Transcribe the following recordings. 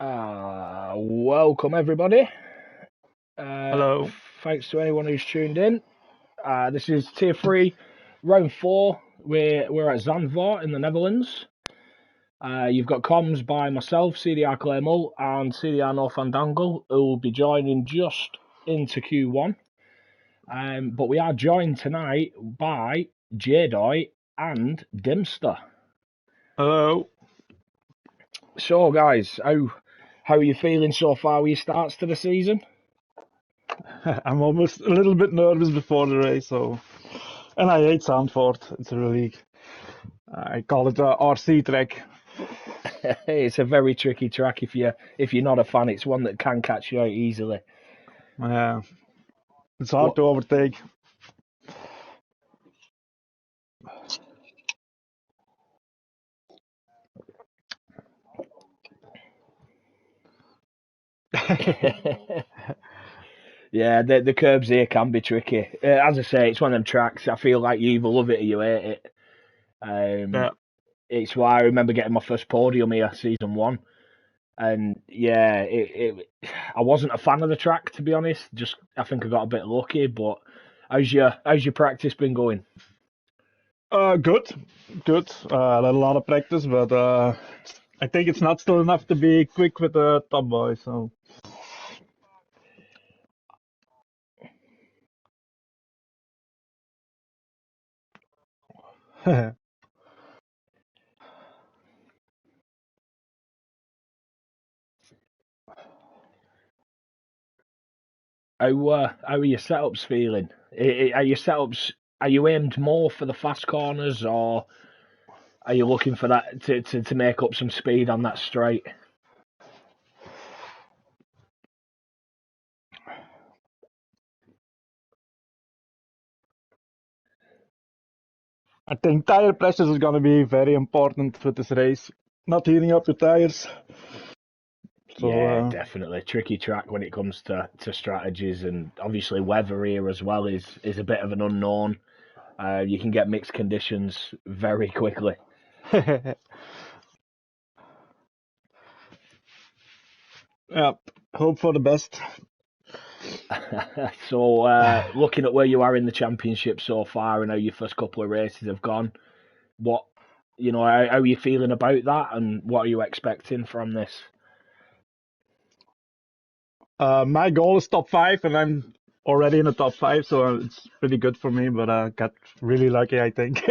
Welcome everybody. Hello. Thanks to anyone who's tuned in. This is Tier 3, Round 4. We're at Zandvoort in the Netherlands. You've got comms by myself, CDR Claymore, and CDR North Fandangle, who will be joining just into Q1. But we are joined tonight by Jadoy and Dimster. Hello. So, guys, how are you feeling so far with your starts to the season? I'm almost a little bit nervous before the race, and I hate Zandvoort. It's a really, I call it a RC track. It's a very tricky track if you're not a fan. It's one that can catch you out easily. Uh, it's hard What? to overtake. Yeah, the curbs here can be tricky. As I say, it's one of them tracks. I feel like you either love it or you hate it. Yeah. It's why I remember getting my first podium here, season one, and yeah, I wasn't a fan of the track, to be honest. Just I think I got a bit lucky. But how's your practice been going? Good, good. I had a lot of practice, but I think it's not still enough to be quick with the top boy. So How are your setups feeling? Are you aimed more for the fast corners, or are you looking for that to make up some speed on that straight? I think tire pressure is going to be very important with this race. Not heating up your tires. So Yeah, definitely tricky track when it comes to strategies, and obviously weather here as well is a bit of an unknown. You can get mixed conditions very quickly. yeah, hope for the best. So, looking at where you are in the championship so far and how your first couple of races have gone, what how are you feeling about that, and what are you expecting from this? My goal is top five, and I'm already in the top five, so it's pretty good for me. But I got really lucky, I think.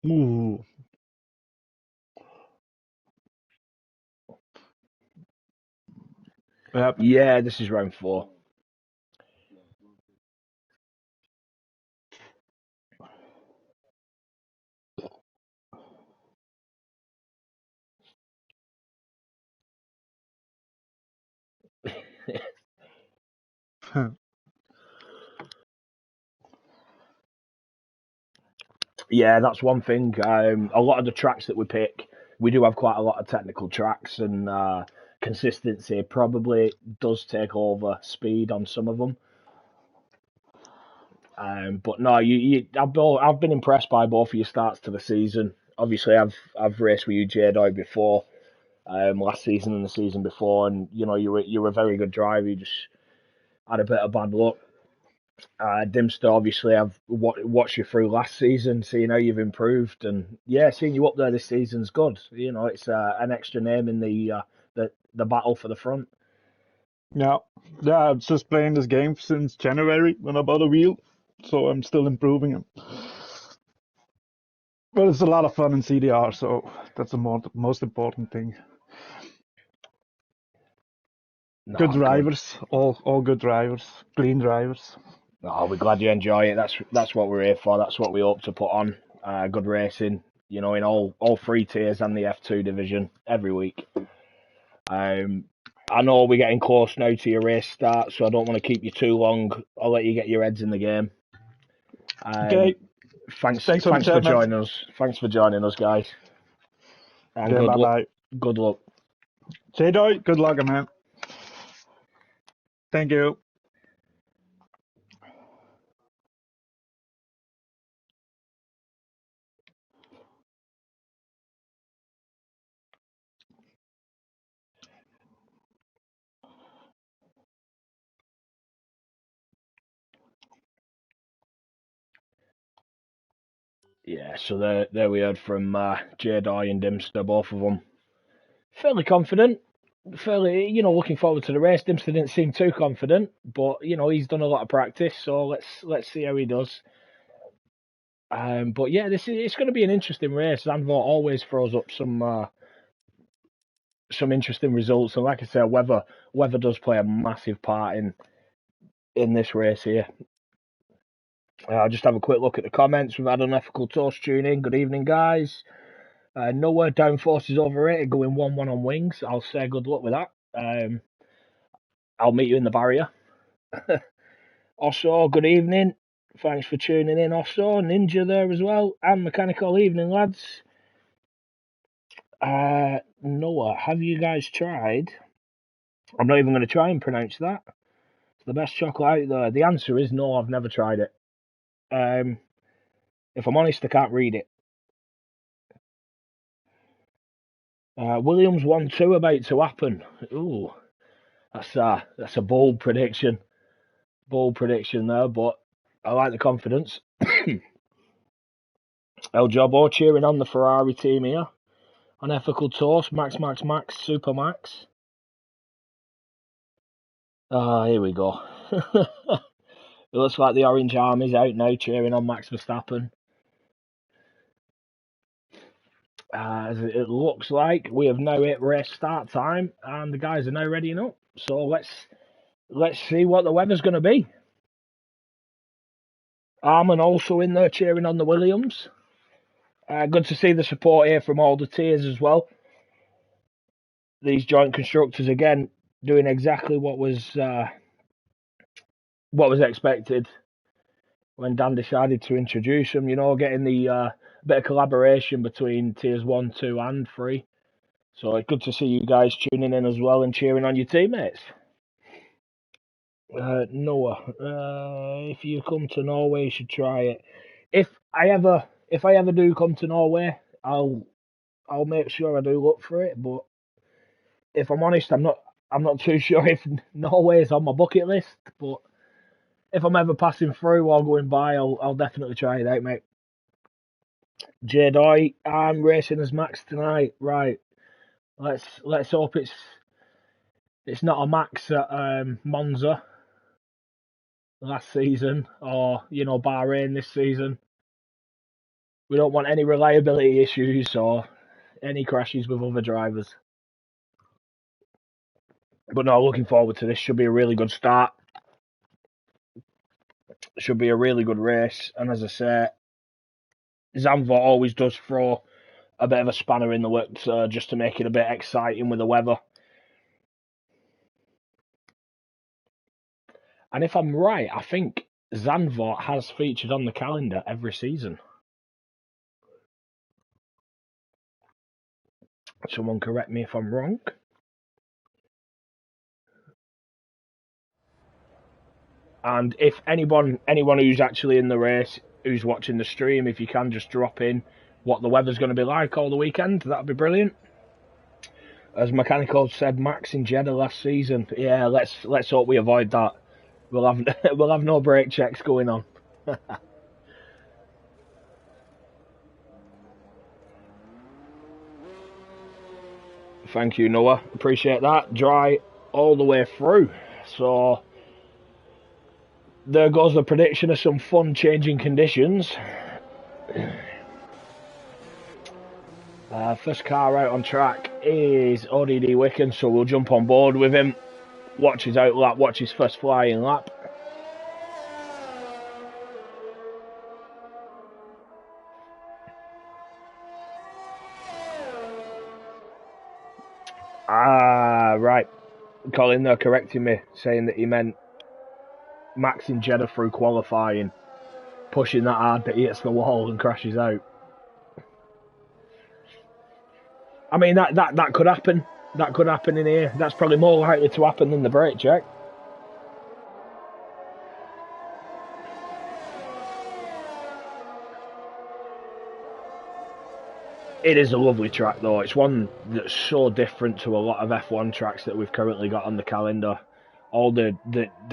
Ooh. Yep. Yeah, this is round 4. Yeah, that's one thing. A lot of the tracks that we pick, we do have quite a lot of technical tracks, and consistency probably does take over speed on some of them. But no, I've been impressed by both of your starts to the season. Obviously, I've raced with you, J-Dog, before, last season and the season before, and you were a very good driver. You just had a bit of bad luck. Dimster, obviously, I've watched you through last season, seeing how you've improved, and yeah, seeing you up there this season's good. It's an extra name in the battle for the front. Yeah. Yeah. I'm just playing this game since January when I bought a wheel, so I'm still improving it. But it's a lot of fun in CDR, so that's the most important thing. Good No, good. drivers, all good drivers, clean drivers. Oh, we're glad you enjoy it. That's what we're here for. That's what we hope to put on. Good racing, in all three tiers and the F2 division every week. Um, I know we're getting close now to your race start, so I don't want to keep you too long. I'll let you get your heads in the game. Um, Okay. thanks, Thanks for the thanks for chat, man. joining us. Thanks for joining us, guys, and Okay. good Bye luck. bye. Good luck. J-Doy, good luck, man. Thank you. Yeah, so there we heard from Jedi and Dimster, both of them fairly confident. Fairly, looking forward to the race. Dimster didn't seem too confident, but he's done a lot of practice, so let's see how he does. But yeah, it's going to be an interesting race. Zandvoort always throws up some interesting results, and like I said, weather does play a massive part in this race here. I'll just have a quick look at the comments. We've had Unethical Toast tune in. Good evening, guys. Nowhere Downforce is overrated, going 1-1 on wings. I'll say good luck with that. I'll meet you in the barrier. Also, good evening. Thanks for tuning in, also. Ninja there as well. And Mechanical evening, lads. Noah, have you guys tried? I'm not even going to try and pronounce that. It's the best chocolate out there. The answer is no, I've never tried it. If I'm honest, I can't read it. Williams 1-2 about to happen. Ooh, that's a bold prediction. Bold prediction there, but I like the confidence. El Jobbo cheering on the Ferrari team here. Unethical Toast, Max, Super Max. Here we go. It looks like the Orange Army's out now cheering on Max Verstappen. As it looks like we have now hit race start time and the guys are now readying up. So let's see what the weather's going to be. Armin also in there cheering on the Williams. Good to see the support here from all the tiers as well. These joint constructors again doing exactly what was expected when Dan decided to introduce them. Getting the bit of collaboration between tiers 1, 2, and 3. So it's good to see you guys tuning in as well and cheering on your teammates. Noah, if you come to Norway, you should try it. If I ever do come to Norway, I'll make sure I do look for it. But if I'm honest, I'm not too sure if Norway is on my bucket list. But if I'm ever passing through or going by, I'll definitely try it out, mate. Jedi, I'm racing as Max tonight. Right, let's hope it's not a Max at Monza last season or Bahrain this season. We don't want any reliability issues or any crashes with other drivers. But no, looking forward to this. Should be a really good start. Should be a really good race. And as I say, Zandvoort always does throw a bit of a spanner in the works just to make it a bit exciting with the weather. And if I'm right, I think Zandvoort has featured on the calendar every season. Someone correct me if I'm wrong. And if anyone who's actually in the race, who's watching the stream, if you can just drop in what the weather's going to be like all the weekend, that'd be brilliant. As Mechanical said, Max in Jeddah last season. Yeah, let's hope we avoid that. We'll have no brake checks going on. Thank you, Noah. Appreciate that. Dry all the way through. So there goes the prediction of some fun changing conditions. First car out on track is ODD Wicken, so we'll jump on board with him. Watch his out lap, watch his first flying lap. Right. Colin there correcting me, saying that he meant Max in Jeddah through qualifying, pushing that hard that he hits the wall and crashes out. I mean, that could happen. That could happen in here. That's probably more likely to happen than the brake check. It is a lovely track, though. It's one that's so different to a lot of F1 tracks that we've currently got on the calendar. All the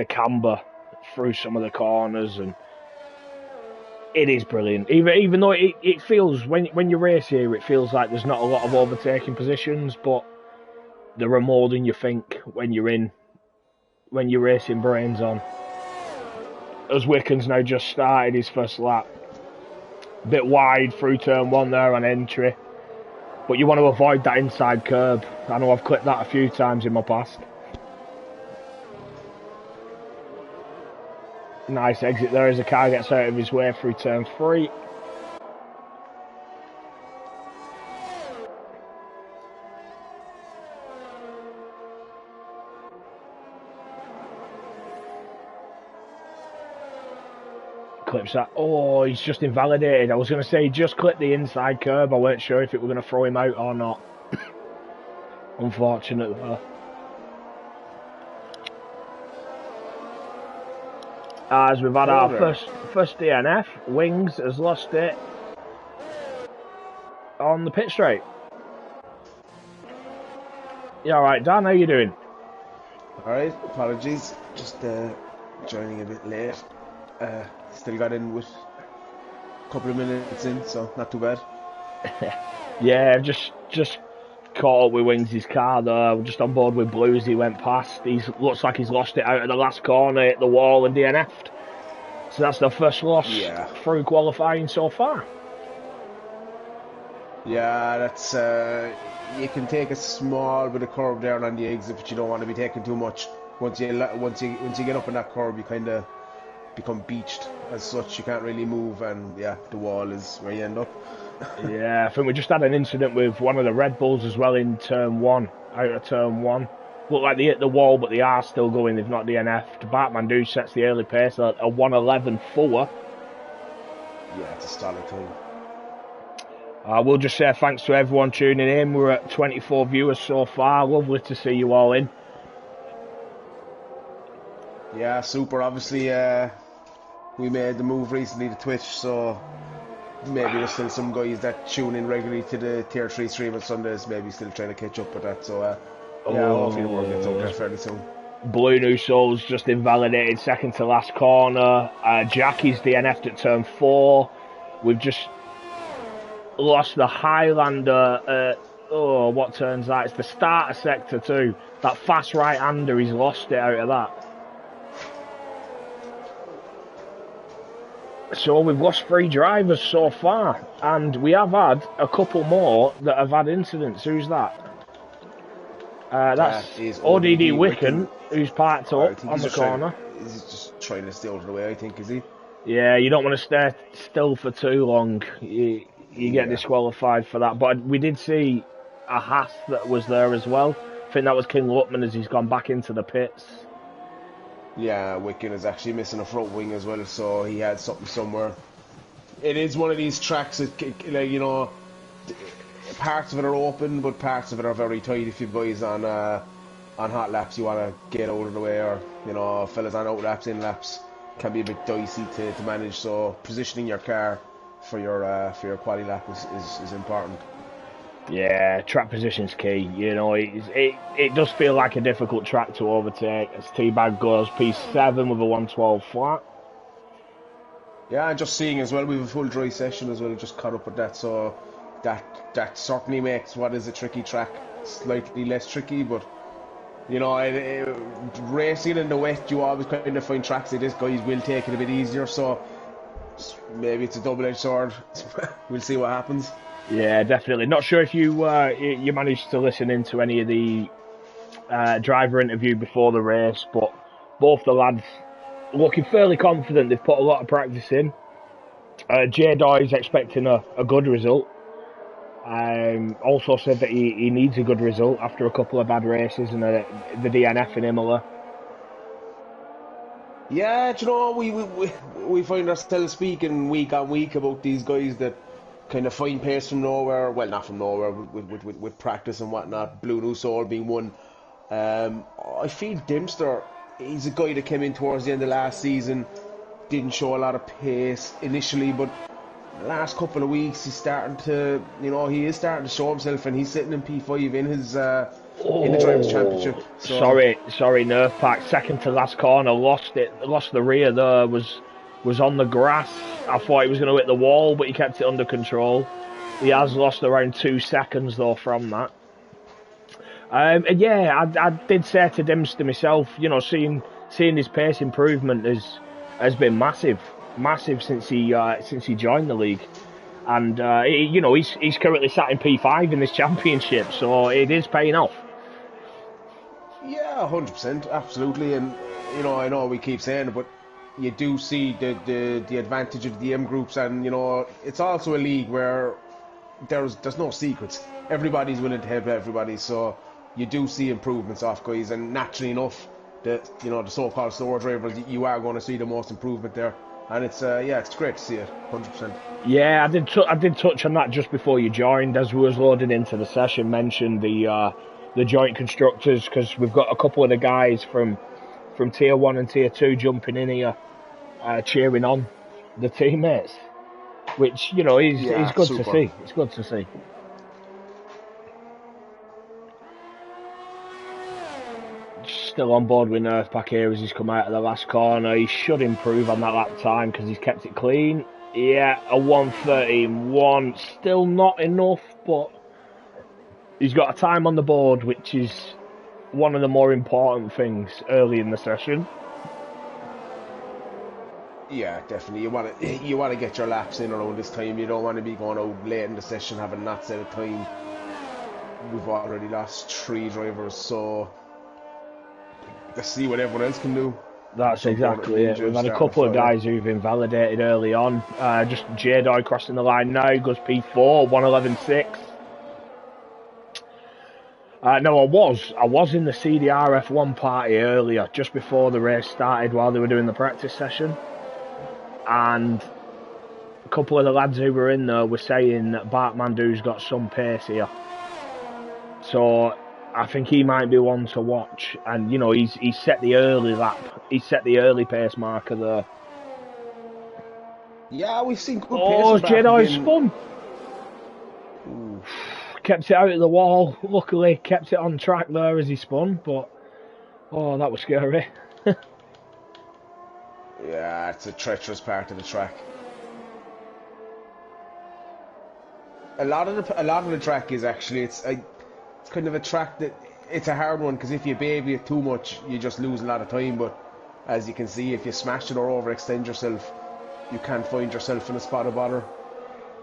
camber through some of the corners, and It is brilliant. Even though it feels, when you race here, it feels like there's not a lot of overtaking positions, but there are more than you think when you're racing brains on. As Wicken's now just started his first lap. A bit wide through turn 1 there on entry. But you want to avoid that inside curb. I know I've clipped that a few times in my past. Nice exit there as the car gets out of his way through turn 3. Clips that. Oh, he's just invalidated. I was going to say he just clipped the inside curb. I weren't sure if it were going to throw him out or not. Unfortunate though. As we've had our first DNF, Wings has lost it on the pit straight. You alright, Dan? How you doing? Alright, apologies. Just joining a bit late. Still got in with a couple of minutes in, so not too bad. Yeah, just caught up with Wings' car there. Just on board with Blues. He went past. Looks like he's lost it out of the last corner, hit the wall and DNF'd. So that's the first loss through qualifying so far. Yeah, that's you can take a small bit of curve there on the exit, but you don't want to be taking too much. Once you get up in that curve, you kind of become beached as such. You can't really move, and yeah, the wall is where you end up. Yeah, I think we just had an incident with one of the Red Bulls as well in turn 1, out of turn 1. Look like they hit the wall, but they are still going. They've not DNF'd. Batman sets the early pace at a 1:11.4. Yeah, it's a solid time. We'll just say thanks to everyone tuning in. We're at 24 viewers so far. Lovely to see you all in. Yeah, super. Obviously, we made the move recently to Twitch, so maybe there's still some guys that tune in regularly to the Tier 3 stream on Sundays, maybe still trying to catch up with that. So, yeah, hopefully the work gets up there fairly soon. Blue New Souls just invalidated second to last corner. Jackie's DNF'd at turn 4. We've just lost the Highlander. What turn's that? It's the starter sector too. That fast right-hander, he's lost it out of that. So we've lost 3 drivers so far, and we have had a couple more that have had incidents. Who's that? That's ODD Wicken, who's parked up on the corner. He's just trying to stay out of the way, I think, is he? Yeah, you don't want to stay still for too long. You get disqualified for that. But we did see a Haas that was there as well. I think that was King Lutman as he's gone back into the pits. Yeah, Wicken is actually missing a front wing as well, so he had something somewhere. It is one of these tracks that, like, you know, parts of it are open, but parts of it are very tight. If you boys on hot laps, you want to get out of the way, or, you know, fellas on out laps, in laps, can be a bit dicey to manage. So positioning your car for your quali lap is important. Yeah, track position's key. You know, it does feel like a difficult track to overtake. As T-Bag goes P7 with a 112 flat. Yeah, and just seeing as well, we have a full dry session as well, just caught up with that, so that certainly makes what is a tricky track slightly less tricky. But, you know, racing in the wet, you always kind of find tracks like this, guys will take it a bit easier, so maybe it's a double-edged sword. We'll see what happens. Yeah, definitely. Not sure if you managed to listen into any of the driver interview before the race, but both the lads looking fairly confident. They've put a lot of practice in. J-Doy's expecting a good result. Also said that he needs a good result after a couple of bad races and the DNF in Imola. Yeah, do you know, we find ourselves speaking week on week about these guys that kind of find pace from nowhere. Well, not from nowhere, with practice and whatnot. Blue New Soul being one. I feel Dempster, he's a guy that came in towards the end of last season, didn't show a lot of pace initially, but the last couple of weeks he's starting to, you know, he is starting to show himself, and he's sitting in P5 in his in the Drivers' Championship. So. Sorry, Nerf Pack, second to last corner, lost the rear there, was was on the grass. I thought he was going to hit the wall, but he kept it under control. He has lost around 2 seconds though from that. And yeah, I did say to Dims to myself, you know, seeing his pace improvement has been massive since he joined the league, and you know, he's currently sat in P5 in this championship, so it is paying off. Yeah, 100%, absolutely, and you know, I know we keep saying it, but you do see the advantage of the M groups, and you know, it's also a league where there's no secrets. Everybody's willing to help everybody, so you do see improvements off guys, and naturally enough, the so-called store drivers, you are going to see the most improvement there, and it's great to see it, 100%. Yeah, I did touch on that just before you joined, as we was loading into the session. Mentioned the joint constructors, because we've got a couple of the guys from Tier 1 and Tier 2 jumping in here, cheering on the teammates, which, you know, is good to see. It's good to see. Still on board with Earthpack here as he's come out of the last corner. He should improve on that lap time because he's kept it clean. Yeah, a 1:13.1, still not enough, but he's got a time on the board, which is one of the more important things early in the session. Yeah, definitely. You want to get your laps in around this time. You don't want to be going out late in the session having that set of time. We've already lost 3 drivers, so let's see what everyone else can do. That's exactly it. We've had a couple of guys who've invalidated early on. Just J-Dog crossing the line now, goes P4, 1:11.6. No, I was in the CDR F1 party earlier, just before the race started, while they were doing the practice session. And a couple of the lads who were in there were saying that Bart Mandu's got some pace here. So I think he might be one to watch. And, you know, he's set the early lap. He's set the early pace marker there. Yeah, we've seen good pace. Oh, Jedi spun. Ooh. Kept it out of the wall. Luckily, kept it on track there as he spun. But, oh, that was scary. Yeah, it's a treacherous part of the track. A lot of the track is actually it's kind of a track that it's a hard one, because if you baby it too much, you just lose a lot of time. But as you can see, if you smash it or overextend yourself, you can find yourself in a spot of bother.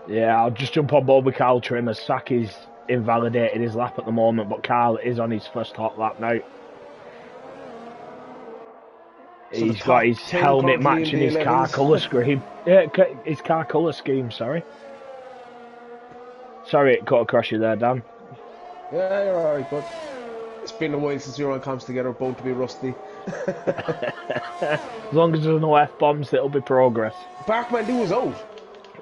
Yeah, I'll just jump on board with Carl Trim as Saki's invalidated his lap at the moment, but Carl is on his first hot lap now. So he's got his helmet matching his car colour scheme. Yeah, his car colour scheme, sorry. Sorry it cut across you there, Dan. Yeah, you're alright, bud. It's been a while since we were on comms together, bound to be rusty. As long as there's no F-bombs, it'll be progress. Barkman was out.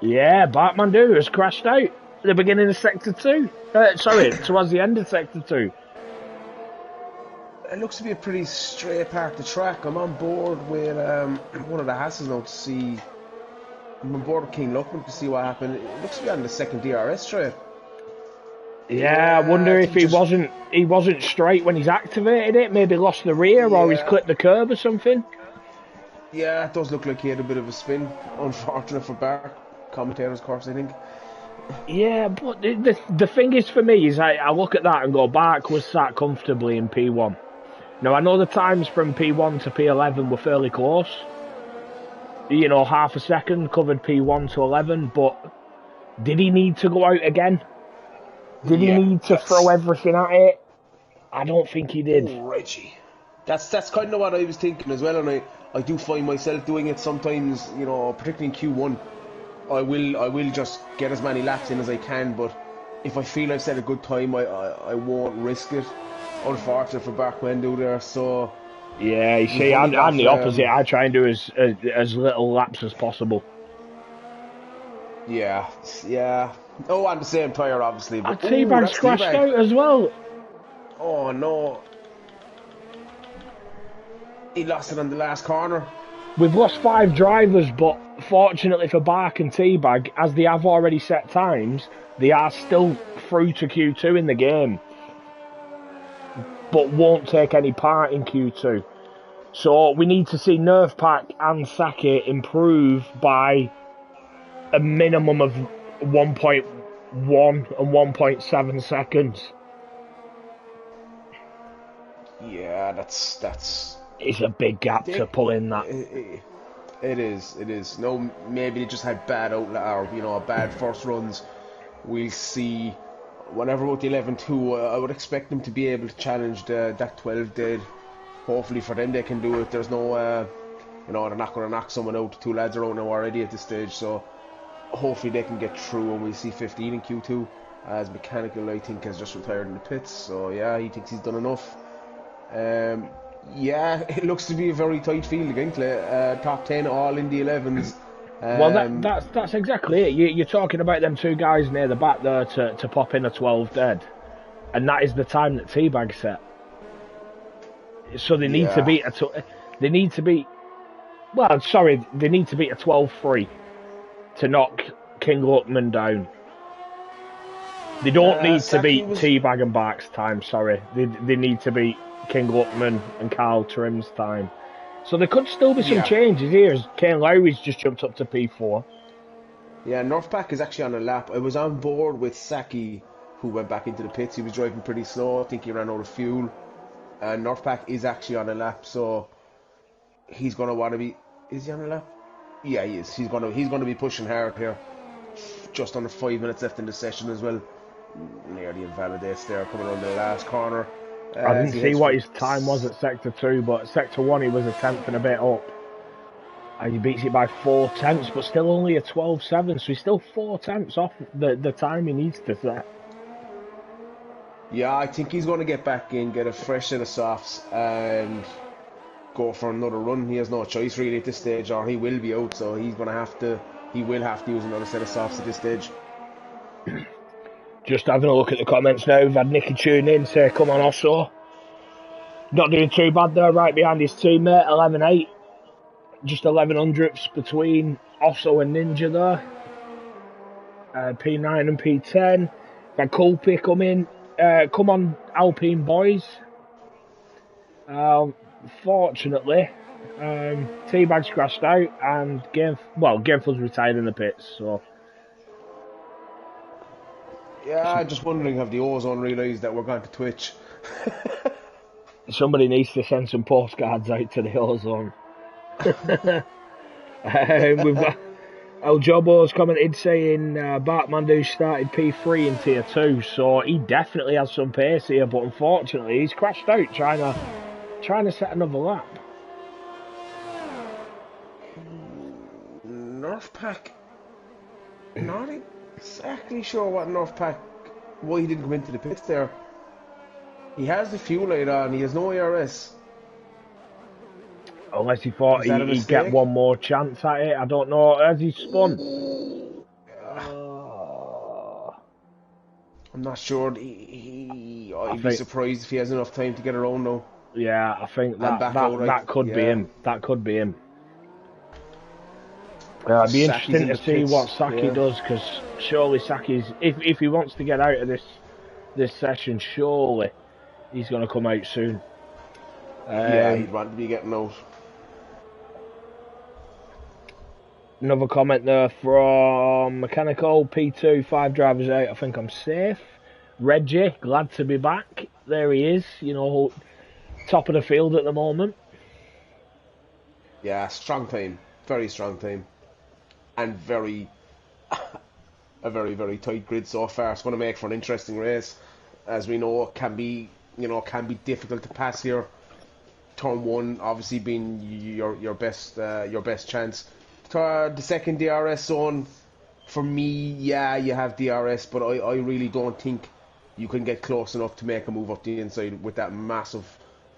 Yeah, Barkman has crashed out at the beginning of Sector 2. Towards the end of Sector 2. It looks to be a pretty straight part of the track. I'm on board with one of the Hasses now to see. I'm on board with King Luckman to see what happened. It looks to be on the second DRS straight. Yeah, I wonder if he wasn't straight when he's activated it. Maybe lost the rear, or he's clipped the curb or something. Yeah, it does look like he had a bit of a spin. Unfortunate for Bark. Commentator's course, I think. Yeah, but the thing is for me is I look at that and go, Bark was sat comfortably in P1. Now, I know the times from P1 to P11 were fairly close. You know, half a second covered P1 to 11, but did he need to go out again? Did he need to throw everything at it? I don't think he did. Oh, Reggie. That's kind of what I was thinking as well, and I do find myself doing it sometimes, you know, particularly in Q1. I will just get as many laps in as I can, but if I feel I've set a good time, I won't risk it. Unfortunate for Barkman there, so... Yeah, you see, I'm the opposite. I try and do as little laps as possible. Yeah. Oh, on the same tyre, obviously. But T-Bag's crashed out as well. Oh, no. He lost it on the last corner. We've lost 5 drivers, but fortunately for Bark and T-Bag, as they have already set times, they are still through to Q2 in the game, but won't take any part in Q2. So we need to see Nerfpack and Saki improve by a minimum of 1.1 and 1.7 seconds. Yeah, that's. It's a big gap to pull in that. It is. No, maybe they just had bad outlet or bad first runs. We'll see. Whenever about the 11-2, I would expect them to be able to challenge that 12 dead. Hopefully for them they can do it. There's no, they're not going to knock someone out. Two lads are out now already at this stage, so hopefully they can get through and we'll see 15 in Q2. As Mechanical, I think, has just retired in the pits, so yeah, he thinks he's done enough. Yeah, it looks to be a very tight field again, Clay. Top 10 all in the 11s. Well, that's exactly it. You're talking about them two guys near the back there to pop in a 12 dead, and that is the time that Teabag set. So they need to beat they need to beat a 12-3 to knock King Luckman down. They don't need to beat Teabag and Bark's time. Sorry, they need to beat King Luckman and Carl Trim's time. So there could still be some changes here as Kane Lowry's just jumped up to P4. Yeah, Northpack is actually on a lap. I was on board with Saki, who went back into the pits. He was driving pretty slow. I think he ran out of fuel. And Northpack is actually on a lap, so he's going to want to be... Is he on a lap? Yeah, he is. He's going to be pushing hard here. Just under 5 minutes left in the session as well. Nearly invalidates there, coming around the last corner. I didn't see what his time was at Sector 2, but Sector 1 he was a tenth and a bit up. And he beats it by 4 tenths, but still only a 12.7, so he's still 4 tenths off the time he needs to set. Yeah, I think he's going to get back in, get a fresh set of softs, and go for another run. He has no choice really at this stage, or he will be out, so he will have to use another set of softs at this stage. Just having a look at the comments now. We've had Nicky tune in, say, come on, Osso. Not doing too bad there, right behind his teammate, 11.8. Just 11 hundredths between Osso and Ninja there. P9 and P10. We've had Kulpi come in. Come on, Alpine boys. Fortunately, Teabag's crashed out and Gamefield's retired in the pits, so... Yeah, I'm just wondering, have the Ozone realised that we're going to Twitch? Somebody needs to send some postcards out to the Ozone. We've got El Jobo's commented saying Bart Mandu started P3 in Tier 2, so he definitely has some pace here, but unfortunately he's crashed out trying to set another lap. Northpack, not exactly sure why he didn't come into the pits there. He has the fuel light on, he has no ARS. Unless he thought he'd get one more chance at it. I don't know. Has he spun? I'm not sure. I'd be surprised if he has enough time to get around though. Yeah, I think that could be him. That could be him. It'd be interesting to see what Saki does, because surely Saki's, if he wants to get out of this session, surely he's going to come out soon. Yeah, he'd want to be getting out. Another comment there from Mechanical, P2, 5 drivers out, I think I'm safe. Reggie, glad to be back. There he is, top of the field at the moment. Yeah, strong team. Very strong team. And a very, very tight grid so far. It's going to make for an interesting race. As we know, it can be difficult to pass here. Turn 1 obviously being your best chance. The second DRS zone, for me, yeah, you have DRS, but I really don't think you can get close enough to make a move up the inside with that massive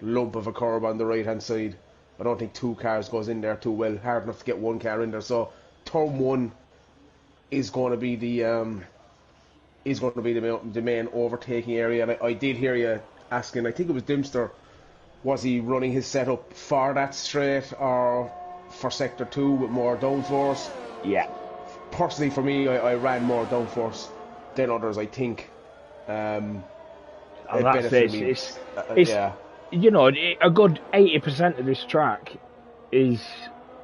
lump of a curb on the right hand side. I don't think 2 cars goes in there too well. Hard enough to get 1 car in there. So turn 1 is going to be the main overtaking area. And I did hear you asking. I think it was Dimster. Was he running his setup for that straight or for Sector 2 with more downforce? Yeah. Personally, for me, I ran more downforce than others, I think. Yeah. a good 80% of this track is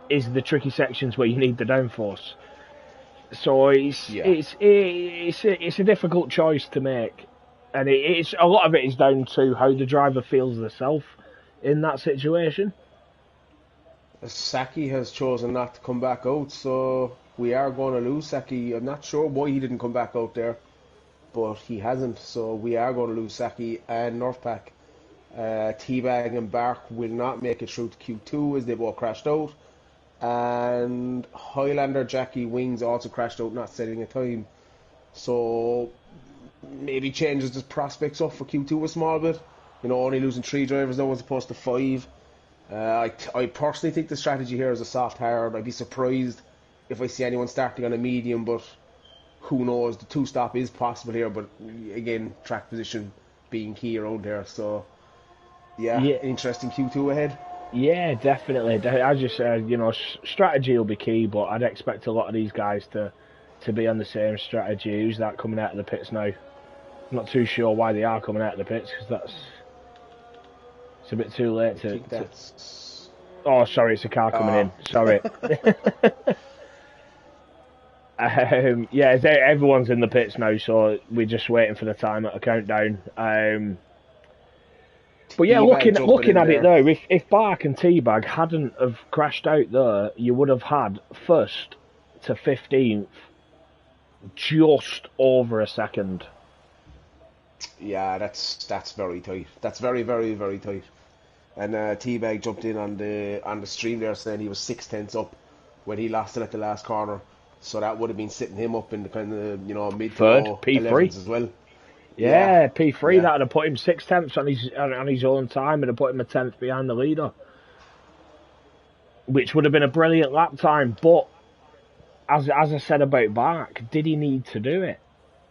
the tricky sections where you need the downforce. So it's a difficult choice to make, and it's a lot of it is down to how the driver feels themselves in that situation. Saki has chosen not to come back out, so we are going to lose Saki. I'm not sure why he didn't come back out there, but he hasn't, so we are going to lose Saki and Northpack. Teabag and Bark will not make it through to Q2 as they both crashed out, and Highlander, Jackie, Wings also crashed out, not setting a time. So maybe changes the prospects up for Q2 a small bit. Only losing 3 drivers now as opposed to 5. I personally think the strategy here is a soft hard. I'd be surprised if I see anyone starting on a medium, but who knows? The 2-stop is possible here, but again, track position being key around here. So, yeah. Interesting Q2 ahead. Yeah, definitely. As you said, strategy will be key, but I'd expect a lot of these guys to be on the same strategy. Who's that coming out of the pits now? I'm not too sure why they are coming out of the pits, because it's a bit too late to. Oh, sorry, it's a car coming in. Sorry. Everyone's in the pits now, so we're just waiting for the timer to count down. But yeah, looking at it though, if Bark and Teabag hadn't have crashed out there, you would have had 1st to 15th just over a second. Yeah, that's very tight. That's very, very, very tight. And Teabag jumped in on the stream there, saying he was 6/10 up when he lost it at the last corner. So that would have been sitting him up in the kind of mid to low P3 as well. Yeah, P3. Yeah. That would have put him 6/10 on his own time, and have put him a 10th behind the leader, which would have been a brilliant lap time. But as I said about Bark, did he need to do it?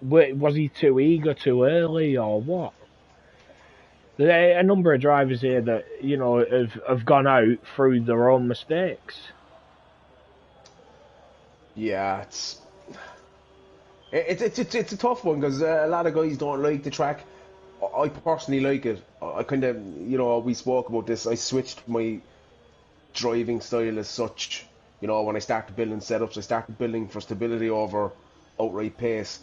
Was he too eager too early, or what? There are a number of drivers here that have gone out through their own mistakes. Yeah, it's a tough one because a lot of guys don't like the track. I personally like it. I kind of we spoke about this. I switched my driving style as such. When I started building setups, I started building for stability over outright pace.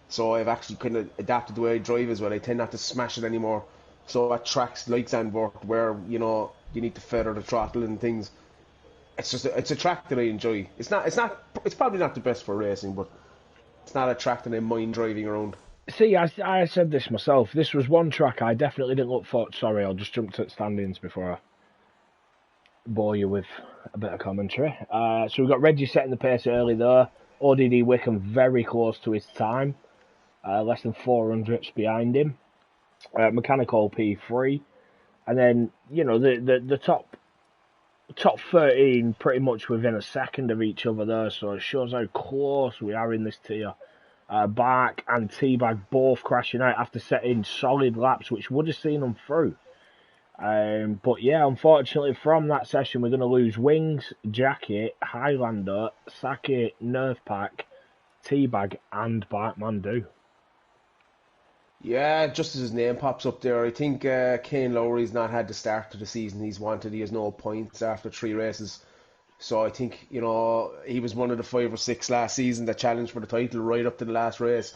So I've actually kind of adapted the way I drive as well. I tend not to smash it anymore. So at tracks like Zandvoort, where you need to feather the throttle and things, it's a track that I enjoy. It's probably not the best for racing, but it's not a track that I mind driving around. See, I said this myself. This was one track I definitely didn't look for. Sorry, I'll just jump to standings before I bore you with a bit of commentary. So we've got Reggie setting the pace early there. ODD Wickham very close to his time, less than 400ths behind him. Mechanical P3, and then the top 13 pretty much within a second of each other there, so it shows how close we are in this tier. Bark and Teabag both crashing out after setting solid laps, which would have seen them through. But yeah, unfortunately from that session we're going to lose Wings, Jackie, Highlander, Saki, Nerfpack, Teabag and Bark Mandu. Yeah, just as his name pops up there, I think Kane Lowry's not had the start to the season he's wanted. He has no points after 3 races. So I think, he was one of the 5 or 6 last season that challenged for the title right up to the last race.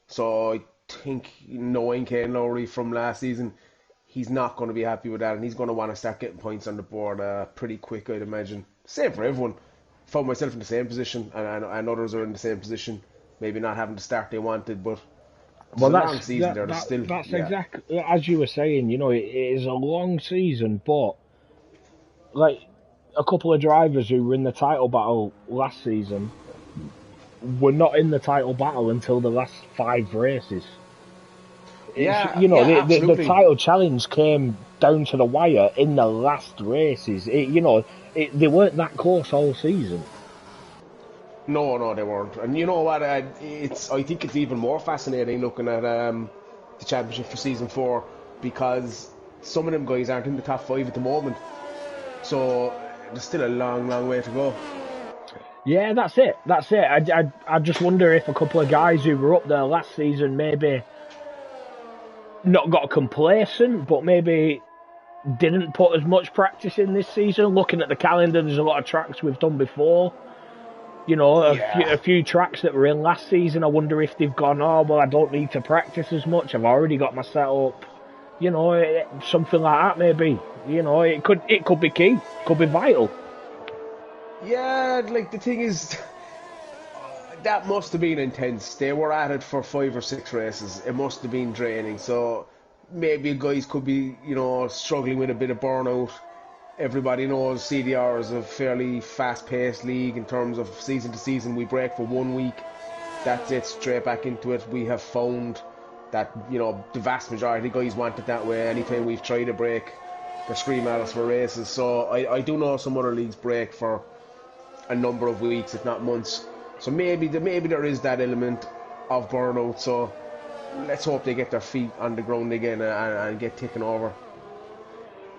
So I think, knowing Kane Lowry from last season, he's not going to be happy with that, and he's going to want to start getting points on the board pretty quick, I'd imagine. Same for everyone. Found myself in the same position, and others are in the same position. Maybe not having the start they wanted, but that's exactly as you were saying. It is a long season, but like a couple of drivers who were in the title battle last season were not in the title battle until the last 5 races. The title challenge came down to the wire in the last races. They weren't that close all season. No, they weren't. And you know what? I think it's even more fascinating looking at the championship for season 4, because some of them guys aren't in the top 5 at the moment. So there's still a long, long way to go. Yeah, that's it. I just wonder if a couple of guys who were up there last season maybe not got complacent, but maybe didn't put as much practice in this season. Looking at the calendar, there's a lot of tracks we've done before. You know, a few tracks that were in last season. I wonder if they've gone, oh, well, I don't need to practice as much. I've already got my setup. You know, something like that maybe. You know, it could be key. Could be vital. Yeah, like the thing is, that must have been intense. They were at it for 5 or 6 races. It must have been draining. So maybe guys could be, you know, struggling with a bit of burnout. Everybody knows CDR is a fairly fast-paced league in terms of season to season. We break for 1 week, that's it, straight back into it. We have found that, you know, the vast majority of guys want it that way. Anytime we've tried a break, they're screaming at us for races. So I do know some other leagues break for a number of weeks, if not months. So maybe there is that element of burnout. So let's hope they get their feet on the ground again and get taken over.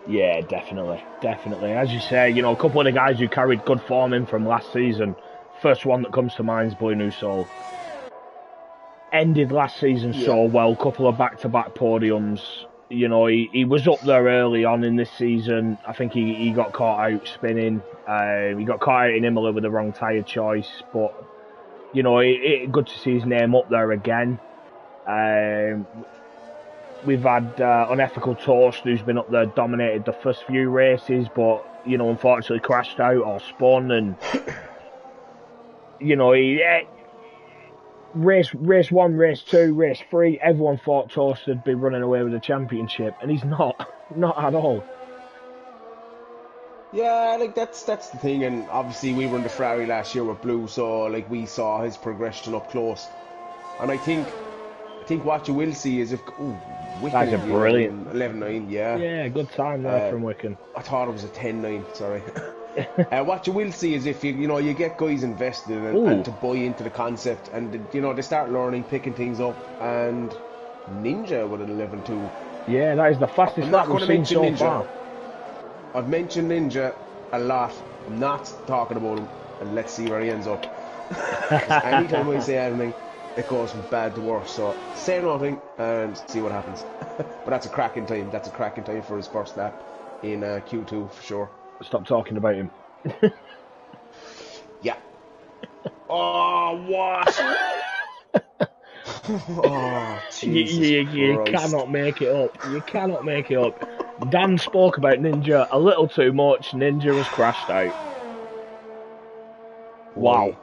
Yeah, definitely. As you say, you know, a couple of the guys who carried good form in from last season. First one that comes to mind is Blue New Soul. Ended last season so well, couple of back-to-back podiums. You know, he was up there early on in this season. I think he got caught out spinning. He got caught out in Imola with the wrong tyre choice. But, you know, good to see his name up there again. We've had Unethical Toast, who's been up there, dominated the first few races, but, you know, unfortunately crashed out or spun. And, you know, race 1, race 2, race 3, everyone thought Toast would be running away with the championship, and he's not at all. Yeah, like that's the thing, and obviously we were in the Ferrari last year with Blue, so like we saw his progression up close, and I think what you will see is if Wicken, that's a brilliant 11.9, yeah, good time there from Wicken. I thought it was a 10.9, sorry. What you will see is if you get guys invested in it and to buy into the concept, and you know they start learning, picking things up, and Ninja with an 11.2. Yeah, that is the fastest lap we've seen so far. I've mentioned Ninja a lot. I'm not talking about him, and let's see where he ends up. Anytime I say anything, it goes from bad to worse. So say nothing and see what happens. But that's a cracking time. That's a cracking time for his first lap in Q2 for sure. Stop talking about him. Yeah. Oh, what? Oh, you cannot make it up. You cannot make it up. Dan spoke about Ninja a little too much. Ninja has crashed out. Wow.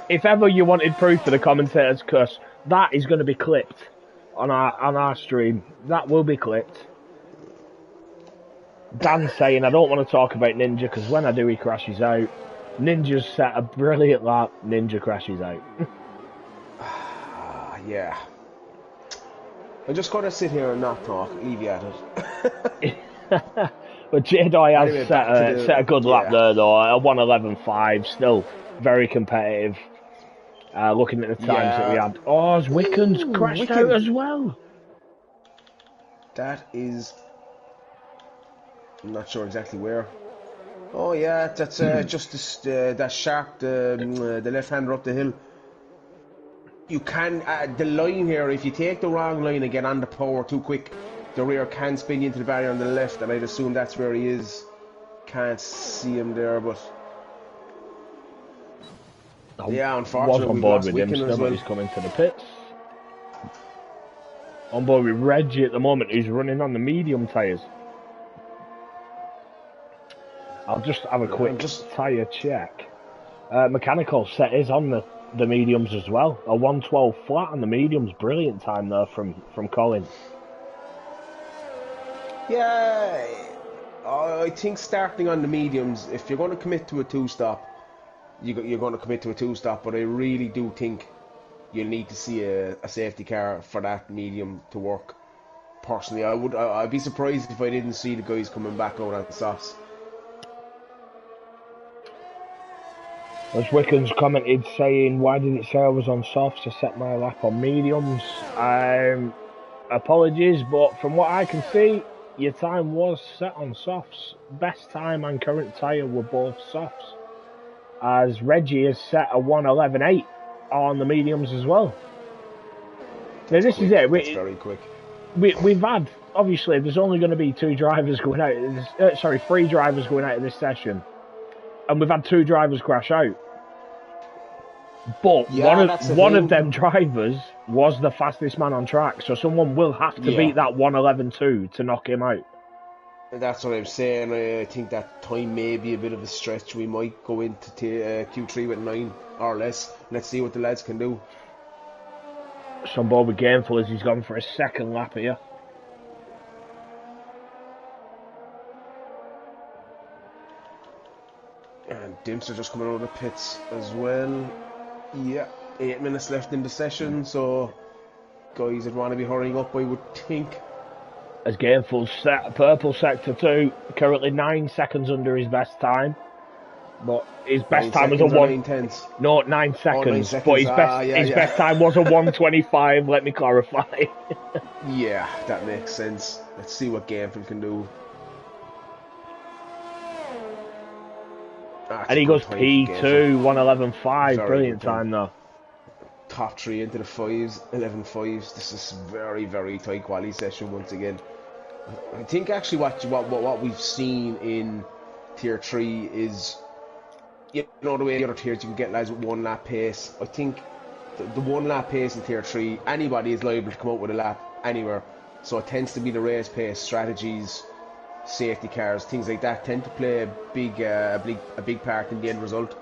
If ever you wanted proof for the commentator's curse, that is going to be clipped on our stream. That will be clipped. Dan saying, I don't want to talk about Ninja because when I do, he crashes out. Ninja's set a brilliant lap. Ninja crashes out. Yeah. I'm just going to sit here and not talk. Leave you at it. But J-Dye has set a good lap there, though. A 1:11.5, still very competitive. Looking at the times that we had. Oh, Wicken's crashed out as well. That is... I'm not sure exactly where. Oh, yeah, that's just that sharp, the left-hander up the hill. You can, the line here, if you take the wrong line and get on the power too quick, the rear can spin you into the barrier on the left, and I'd assume that's where he is. Can't see him there, but... Yeah, unfortunately, was on board with him still, but he's coming to the pits. On board with Reggie at the moment, who's running on the medium tyres. I'll just have a quick tyre check. Mechanical set is on the mediums as well. A 1:12 flat on the mediums. Brilliant time there from Colin. Yeah, I think starting on the mediums, if you're going to commit to a two-stop, you're going to commit to a two-stop, but I really do think you'll need to see a safety car for that medium to work. Personally, I'd be surprised if I didn't see the guys coming back out on the softs. As Wicken's commented saying, why did it say I was on softs? I set my lap on mediums. Apologies, but from what I can see, your time was set on softs. Best time and current tyre were both softs. As Reggie has set a 1:11.8 on the mediums as well. Now this is it. It's very quick. we've had, obviously, there's only going to be three drivers going out of this session, and we've had two drivers crash out. But one of them drivers was the fastest man on track, so someone will have to beat that 1:11.2 to knock him out. That's what I'm saying. I think that time may be a bit of a stretch. We might go into Q3 with 9 or less. Let's see what the lads can do. So Bobby Gainful as he's gone for a second lap here. And Dempster just coming out of the pits as well. Yeah, 8 minutes left in the session, so guys would want to be hurrying up, I would think. As Gainful's purple sector 2, currently 9 seconds under his best time. But his best time was a 9 seconds. Oh, 9 seconds. But his best time was a 1:25. Let me clarify. Yeah, that makes sense. Let's see what Gainful can do. And he goes P2, 1:11.5. Brilliant time though. Top 3 into the 5s, 11.5s. This is very, very tight quality session once again. I think actually what we've seen in Tier 3 is, you know, the way the other tiers you can get lads with 1 lap pace. I think the 1 lap pace in Tier 3, anybody is liable to come out with a lap anywhere. So it tends to be the race pace, strategies, safety cars, things like that tend to play a big part in the end result.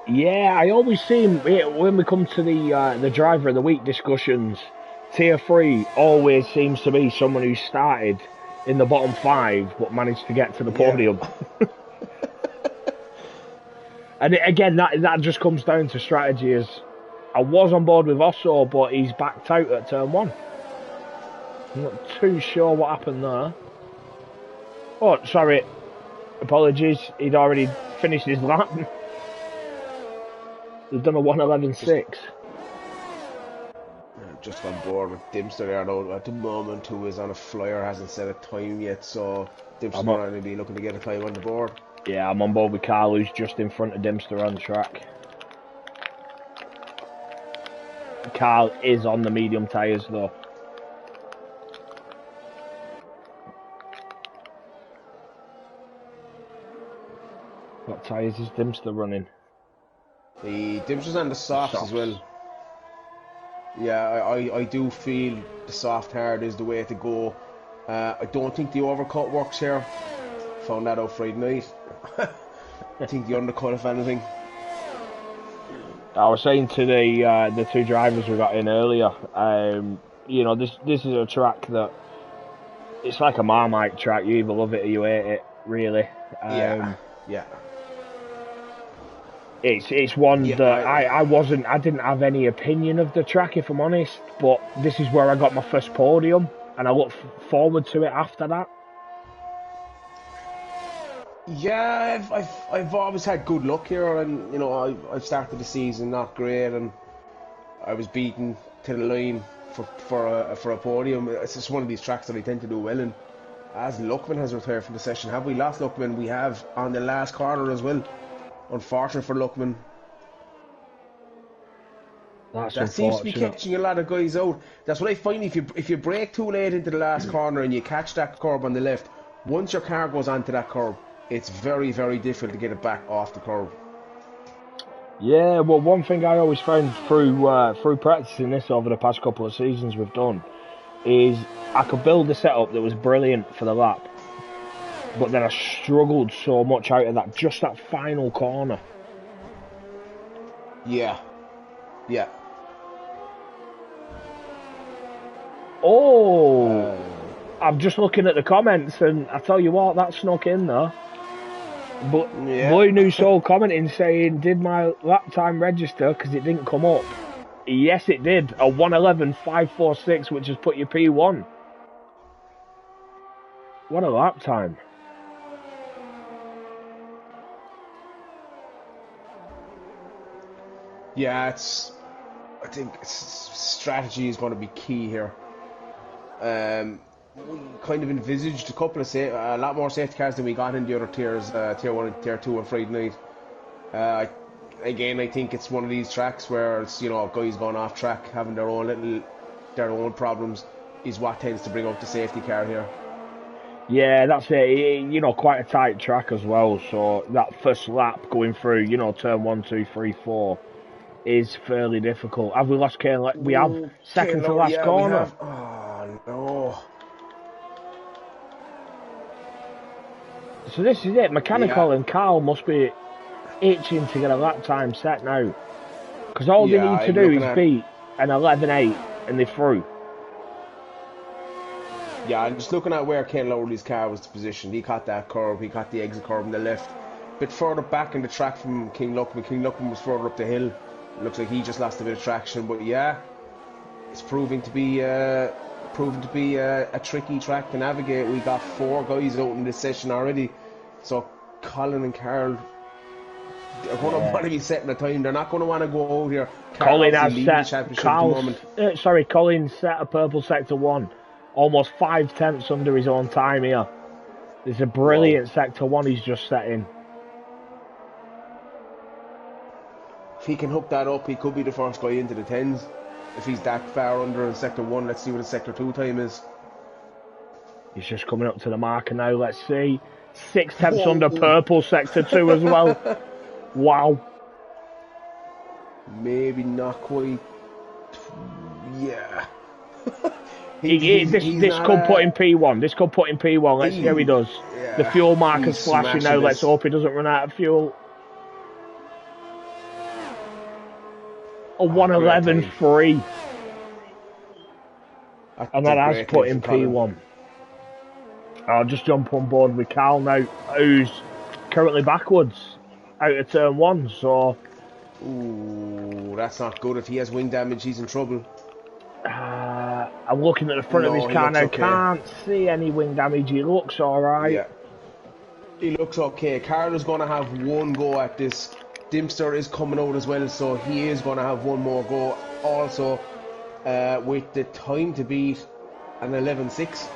Yeah, I always seem when we come to the driver of the week discussions, Tier 3 always seems to be someone who started in the bottom 5 but managed to get to the podium. And again, that just comes down to strategy. As I was on board with Osso, but he's backed out at turn 1. I'm not too sure what happened there. Oh, sorry. Apologies. He'd already finished his lap. They've done a 1:11.6. Just on board with Dempster there now at the moment, who is on a flyer, hasn't set a time yet, so Dempster's not going to be looking to get a time on the board. Yeah, I'm on board with Carl, who's just in front of Dempster on the track. Carl is on the medium tyres though. What tyres is Dempster running? The Dempster's on the softs as well. Yeah, I do feel the soft hard is the way to go. I don't think the overcut works here. Found that out Friday night. I think the undercut, if anything. I was saying to the two drivers we got in earlier, you know, this is a track that it's like a Marmite track. You either love it or you hate it, really. Yeah. It's one that I didn't have any opinion of the track, if I'm honest, but this is where I got my first podium, and I look forward to it after that. Yeah, I've always had good luck here, and you know I've started the season not great, and I was beaten to the line for a podium. It's just one of these tracks that I tend to do well in. As Luckman has retired from the session, have we lost Luckman? We have on the last corner as well. Unfortunate for Luckman. That seems to be catching a lot of guys out. That's what I find. If you brake too late into the last corner and you catch that curb on the left, once your car goes onto that curb, it's very, very difficult to get it back off the curb. Yeah, well, one thing I always found through practicing this over the past couple of seasons we've done is I could build a setup that was brilliant for the lap, but then I struggled so much out of that final corner. Yeah. Oh, I'm just looking at the comments, and I tell you what, that snuck in there. But Boy New Soul commenting saying, did my lap time register because it didn't come up? Yes, it did. A 1:11.546, which has put you P1. What a lap time. Yeah, I think strategy is going to be key here. Kind of envisaged a lot more safety cars than we got in the other tiers, tier 1 and tier 2 on Friday night. Again, I think it's one of these tracks where it's, you know, guys going off track, having their own problems. is what tends to bring out the safety car here. Yeah, that's it. You know, quite a tight track as well. So that first lap going through, you know, turn 1, 2, 3, 4 is fairly difficult. Have we lost Kane? We have Ooh, Kane second to Lowry, last yeah, we corner. have. Oh, no. So this is it. Mechanical Yeah, and Carl must be itching to get a lap time set now. Because all they yeah, need to I'm do looking is at. beat an 11.8 and they're through. Yeah, I'm just looking at where Ken Lowry's car was positioned. He caught that curve, he caught the exit curve on the left. A bit further back in the track from King Luckman. King Luckman was further up the hill. Looks like he just lost a bit of traction, but yeah, it's proving to be a tricky track to navigate. We got 4 guys out in this session already, so Colin and Carl are going to want to be setting the time. They're not going to want to go out here. Carl Colin obviously has leading the set championship at the moment. Colin set a purple sector 1, almost 5 tenths under his own time here. There's a brilliant Wow. sector 1 he's just set in. If he can hook that up, he could be the first guy into the tens. If he's that far under in sector 1, let's see what his sector 2 time is. He's just coming up to the marker now. Let's see. 6 tenths Whoa. under purple sector 2 as well. Wow. Maybe not quite. Yeah. This could put in P1. This could put in P1. Let's see how he does. The Yeah, fuel marker's he's flashing now. smashing Let's this. hope he doesn't run out of fuel. A 1:11.3. And that has put in P1. I'll just jump on board with Carl now, who's currently backwards out of turn 1. So, Ooh, that's not good. If he has wing damage, he's in trouble. I'm looking at the front of his No, he car looks now. okay. Can't see any wing damage. He looks alright. Yeah. He looks okay. Carl is going to have one go at this. Dimster is coming out as well, so he is going to have one more go. Also, with the time to beat an 11.6.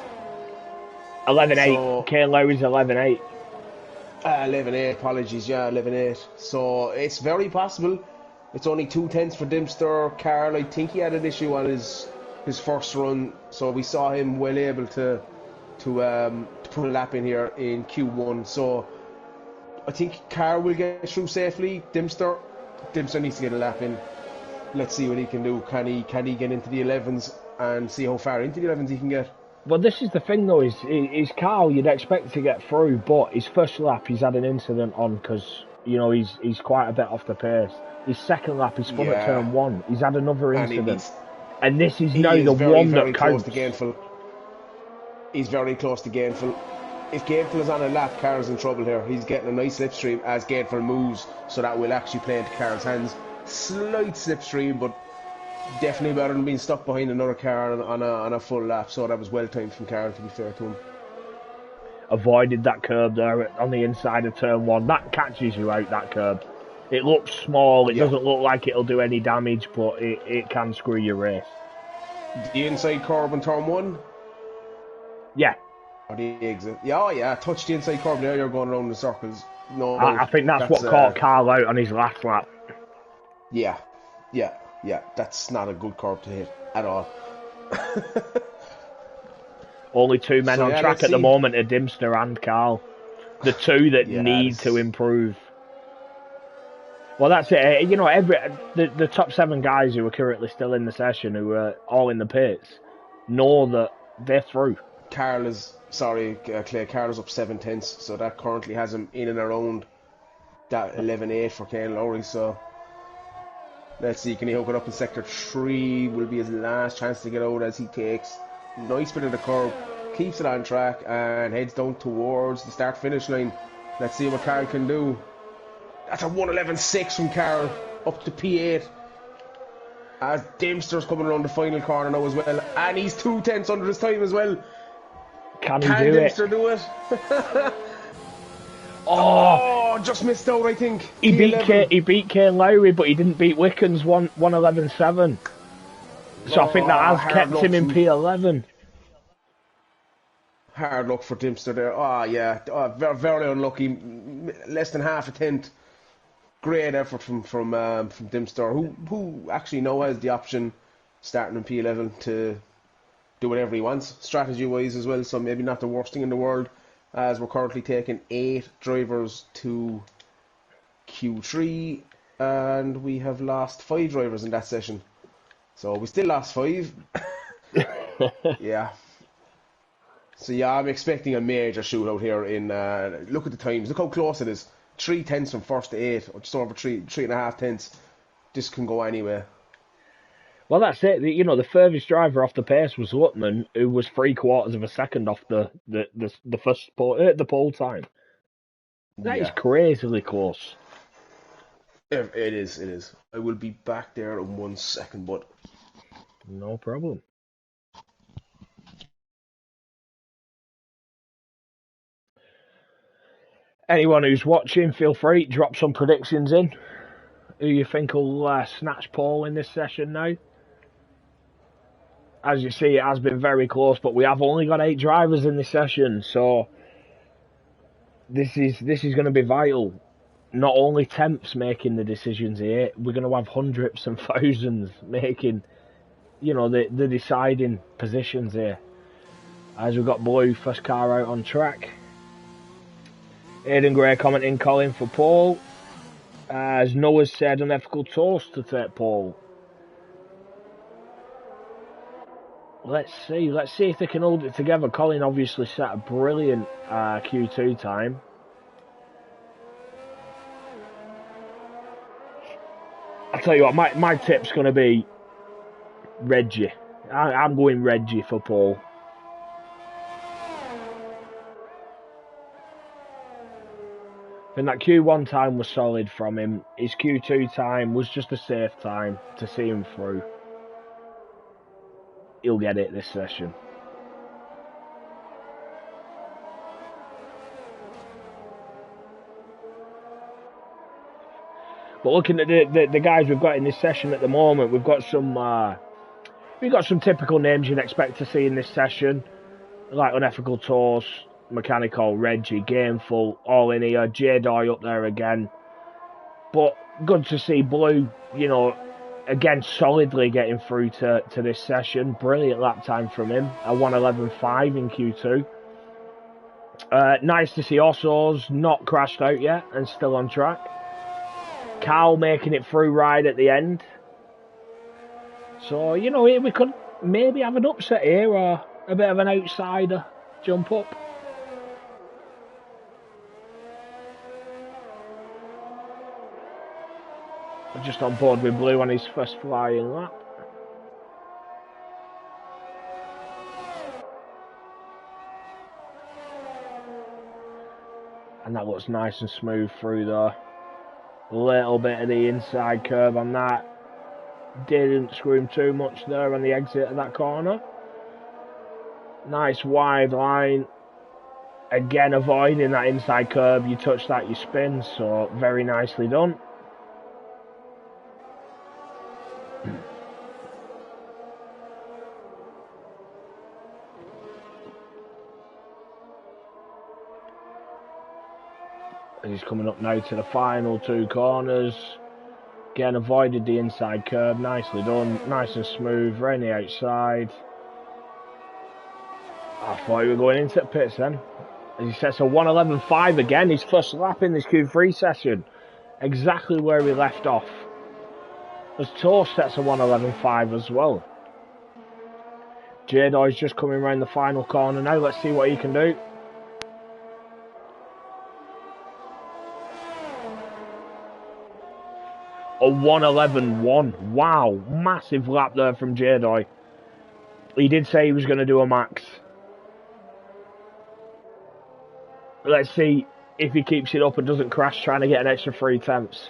11.8. So, Kane Lowry's 11.8. 11.8, apologies, yeah, 11.8. So it's very possible. It's only 2 tenths for Dimster. Carl, I think he had an issue on his first run, so we saw him well able to put a lap in here in Q1. So I think Carl will get through safely. Dimster needs to get a lap in. Let's see what he can do. Can he get into the 11s and see how far into the 11s he can get? Well, this is the thing though, is Carl you'd expect to get through, but his first lap he's had an incident on because, you know, he's quite a bit off the pace. His second lap he spun at turn 1, he's had another incident. And this is now the one that counts. He's very close to Gainful. If Gainful is on a lap, Carl's in trouble here. He's getting a nice slipstream as Gainful moves, so that will actually play into Carl's hands. Slight slipstream, but definitely better than being stuck behind another car on a full lap. So that was well timed from Carl, to be fair to him. Avoided that curb there on the inside of turn 1. That catches you out, that curb. It looks small, it doesn't look like it'll do any damage, but it can screw your race. The inside curb on turn 1? Yeah. Or the exit? Yeah, oh yeah, touch the inside curb there, you're going around in circles. No, I think that's what caught Carl out on his last lap. Yeah, that's not a good curb to hit at all. Only 2 men on track at the moment are Dimster and Carl. The 2 that need to improve. Well, that's it. You know, the top 7 guys who are currently still in the session, who are all in the pits, know that they're through. Carl is up 7 tenths, so that currently has him in and around that 11.8 for Kane Lowry. So let's see, can he hook it up in sector 3? Will be his last chance to get out as he takes nice bit of the curb, keeps it on track, and heads down towards the start-finish line. Let's see what Carl can do. That's a 1:11.6 from Carl up to P8. As Dimster's coming around the final corner now as well, and he's 2 tenths under his time as well. Can Dimster do it? Oh, just missed out, I think. He beat Kane Lowry, but he didn't beat Wickens 1:11.7. So I think that has kept him in P11. Hard luck for Dimster there. Oh yeah, very, very unlucky. Less than half a tenth. Great effort from Dimster, who actually now has the option, starting in P11, to do whatever he wants, strategy-wise as well, so maybe not the worst thing in the world, as we're currently taking 8 drivers to Q3, and we have lost 5 drivers in that session. So we still lost 5. Yeah. So yeah, I'm expecting a major shootout here in, look at the times, look how close it is. 3 tenths from first to 8, or just over 3.5 tenths. This can go anywhere. Well, that's it. You know, the furthest driver off the pace was Lutman, who was 3/4 of a second off the first the pole time. That is Yeah. crazily close. It is. I will be back there in 1 second, but No problem. Anyone who's watching, feel free to drop some predictions in. Who you think will snatch pole in this session now? As you see, it has been very close, but we have only got 8 drivers in this session, so this is going to be vital. Not only tenths making the decisions here, we're going to have hundreds and thousands making, you know, the deciding positions here. As we've got Blue, first car out on track. Aidan Gray commenting, Colin for pole. As Noah said, unethical toast to take pole. Let's see if they can hold it together. Colin obviously set a brilliant Q2 time. I'll tell you what, my tip's going to be Reggie. I'm going Reggie for pole. I think that Q1 time was solid from him. His Q2 time was just a safe time to see him through. He'll get it this session. But looking at the guys we've got in this session at the moment, we've got some typical names you'd expect to see in this session, like Unethical Toast, Mechanical, Reggie, Gameful, all in here. J-Doy up there again. But good to see Blue, you know, again solidly getting through to this session. Brilliant lap time from him, a 1:11.5 in Q2. Nice to see Osso's not crashed out yet and still on track. Carl making it through right at the end. So, you know, we could maybe have an upset here or a bit of an outsider jump up. We're just on board with Blue on his first flying lap. And that looks nice and smooth through there. Little bit of the inside curve on that. Didn't screw him too much there on the exit of that corner. Nice wide line. Again, avoiding that inside curve. You touch that, you spin. So, very nicely done. He's coming up now to the final 2 corners. Again, avoided the inside curve. Nicely done. Nice and smooth. Right on the outside. I thought he was going into the pits then. As he sets a 1:11.5 again. His first lap in this Q3 session. Exactly where he left off. As Toast sets a 1:11.5 as well. J-Doy's just coming around the final corner now. Let's see what he can do. A 1:11.1. Wow, massive lap there from J-Doy. He did say he was going to do a max. Let's see if he keeps it up and doesn't crash trying to get an extra 3 tenths.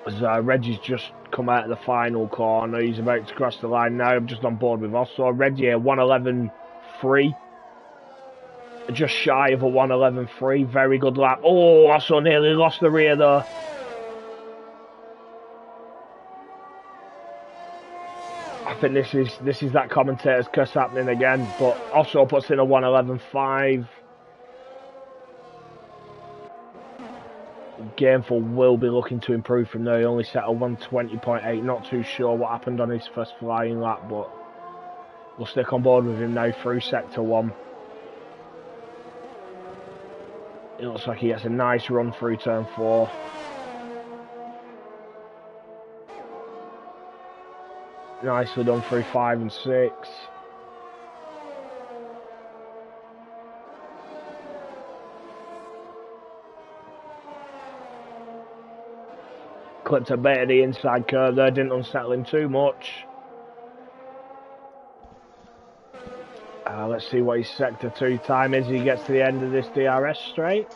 As Reggie's just come out of the final corner, he's about to cross the line now. I'm just on board with Osso. Reggie a 1:11.3, just shy of a 1:11.3. Very good lap. Oh, Osso nearly lost the rear there. I think this is that commentator's curse happening again. But Osso puts in a 1:11.5. Gainful will be looking to improve from there. He only settled 120.8. Not too sure what happened on his first flying lap, but we'll stick on board with him now through sector 1. It looks like he gets a nice run through turn 4. Nicely done through 5 and 6. Clipped a bit of the inside curve there, didn't unsettle him too much. Let's see what his sector 2 time is as he gets to the end of this DRS straight.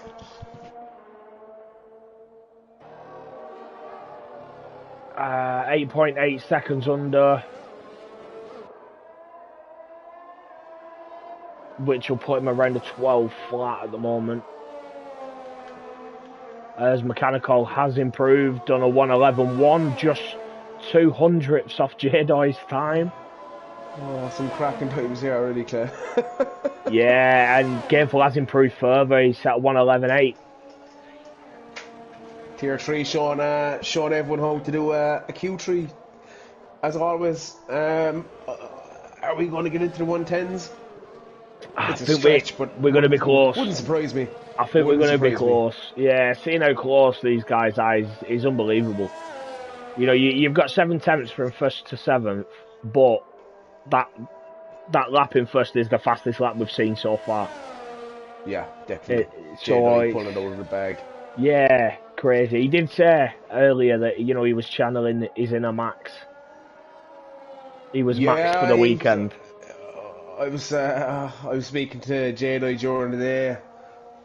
Uh, 8.8 seconds under, which will put him around a 12 flat at the moment. As Mechanical has improved, done a 1:11.1, just 200ths off J-Doy's time. Oh, some cracking times here already, Claire. Yeah, and Gainful has improved further. He's at 1:11.8. Tier 3 showing everyone how to do a Q3. As always, are we going to get into the 110s? It's a stretch, but we're going to be close. Wouldn't surprise me. I think we're going to be close. Yeah, seeing how close these guys are is unbelievable. You know, you've got 7 attempts from 1st to 7th, but that lap in 1st is the fastest lap we've seen so far. Yeah, definitely. So pulling it out of the bag. Yeah, crazy. He did say earlier that, you know, he was channeling his inner Max. He was Max for the weekend. I was speaking to J-Doy during the day.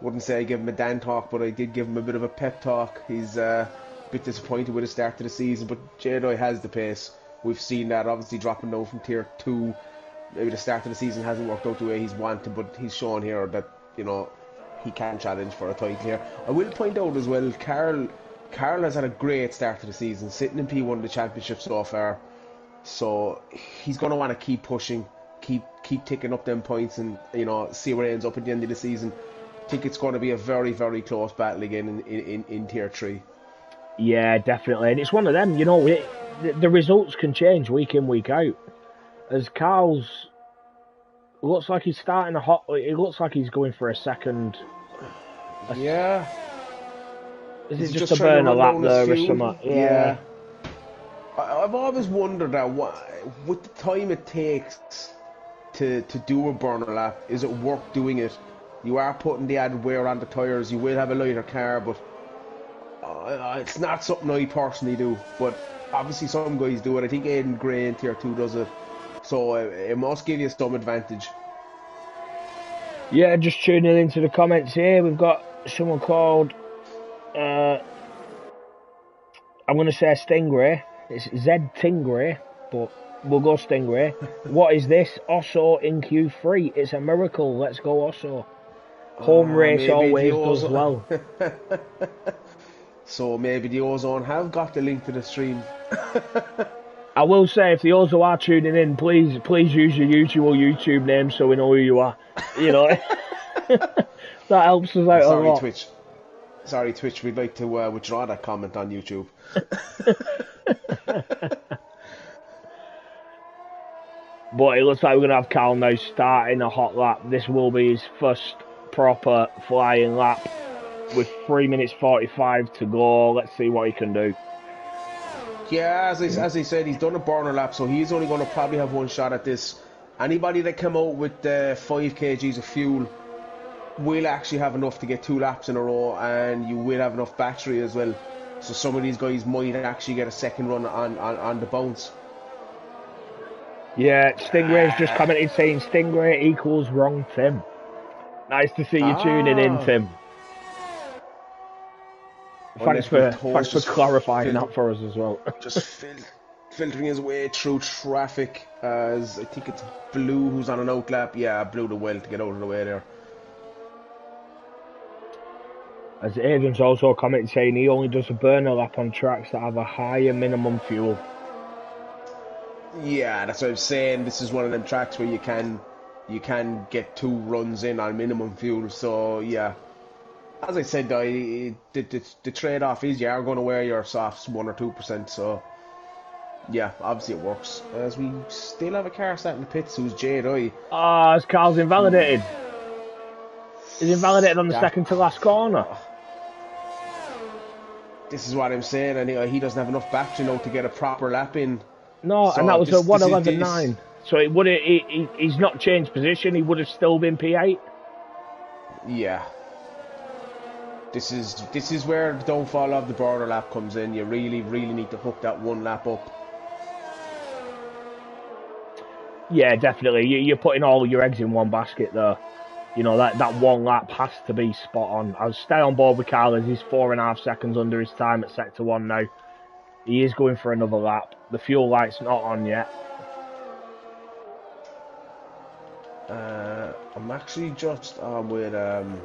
Wouldn't say I gave him a Dan talk, but I did give him a bit of a pep talk. He's a bit disappointed with the start to the season, but J-Doy has the pace. We've seen that, obviously dropping down from tier 2. Maybe the start of the season hasn't worked out the way he's wanted, but he's shown here that, you know, he can challenge for a title here. I will point out as well, Carl has had a great start to the season, sitting in P1 of the championship so far. So he's going to want to keep pushing, keep ticking up them points, and, you know, see where it ends up at the end of the season. I think it's going to be a very, very close battle again in tier 3. Yeah, definitely, and it's one of them. You know, the results can change week in, week out. As Carl's looks like he's starting a hot. It looks like he's going for a second. Yeah. Is it just a burner lap there or something? Yeah. I've always wondered that with the time it takes to do a burner lap, is it worth doing it? You are putting the added wear on the tyres. You will have a lighter car, but it's not something I personally do. But obviously some guys do it. I think Aidan Gray in tier 2 does it. So it must give you some advantage. Yeah, just tuning into the comments here. We've got someone called, I'm going to say Stingray. It's Z Tingray, but we'll go Stingray. What is this? Osso in Q3. It's a miracle. Let's go Osso. Home race always does well. So maybe the Ozone have got the link to the stream. I will say, if the Ozo are tuning in, please use your usual YouTube name so we know who you are. You know, that helps us out a lot. Sorry, Twitch. We'd like to withdraw that comment on YouTube. But it looks like we're going to have Carl now starting a hot lap. This will be his first proper flying lap with 3 minutes 45 to go. Let's see what he can do. Yeah, as I said, he's done a burner lap, so he's only going to probably have one shot at this. Anybody that come out with 5 kgs of fuel will actually have enough to get 2 laps in a row, and you will have enough battery as well. So some of these guys might actually get a second run on the bounce. Yeah, Stingray's just commented saying Stingray equals wrong Tim. Nice to see you tuning in, Tim. Thanks for clarifying that for us as well. Just filtering his way through traffic, as I think it's Blue who's on an out lap. Yeah, Blue the well to get out of the way there. As Aidan's also commented saying he only does a burner lap on tracks that have a higher minimum fuel. Yeah, that's what I'm saying. This is one of them tracks where you can get 2 runs in on minimum fuel. So yeah, as I said, the trade-off is you are going to wear your softs 1 or 2%. So yeah, obviously it works. As we still have a car sat in the pits who's Jade. Ah, his car's invalidated. He's invalidated on the That second to last corner. This is what I'm saying, and he doesn't have enough battery now to get a proper lap in. No, and So that was a this is 1:11.9. So it would he's not changed position. He would have still been P8. Yeah. This is where the downfall of the border lap comes in. You really, really need to hook that one lap up. Yeah, definitely. You're putting all your eggs in one basket there. You know, that one lap has to be spot on. I'll stay on board with Carl as he's 4.5 seconds under his time at Sector 1 now. He is going for another lap. The fuel light's not on yet. I'm actually just on with, I'm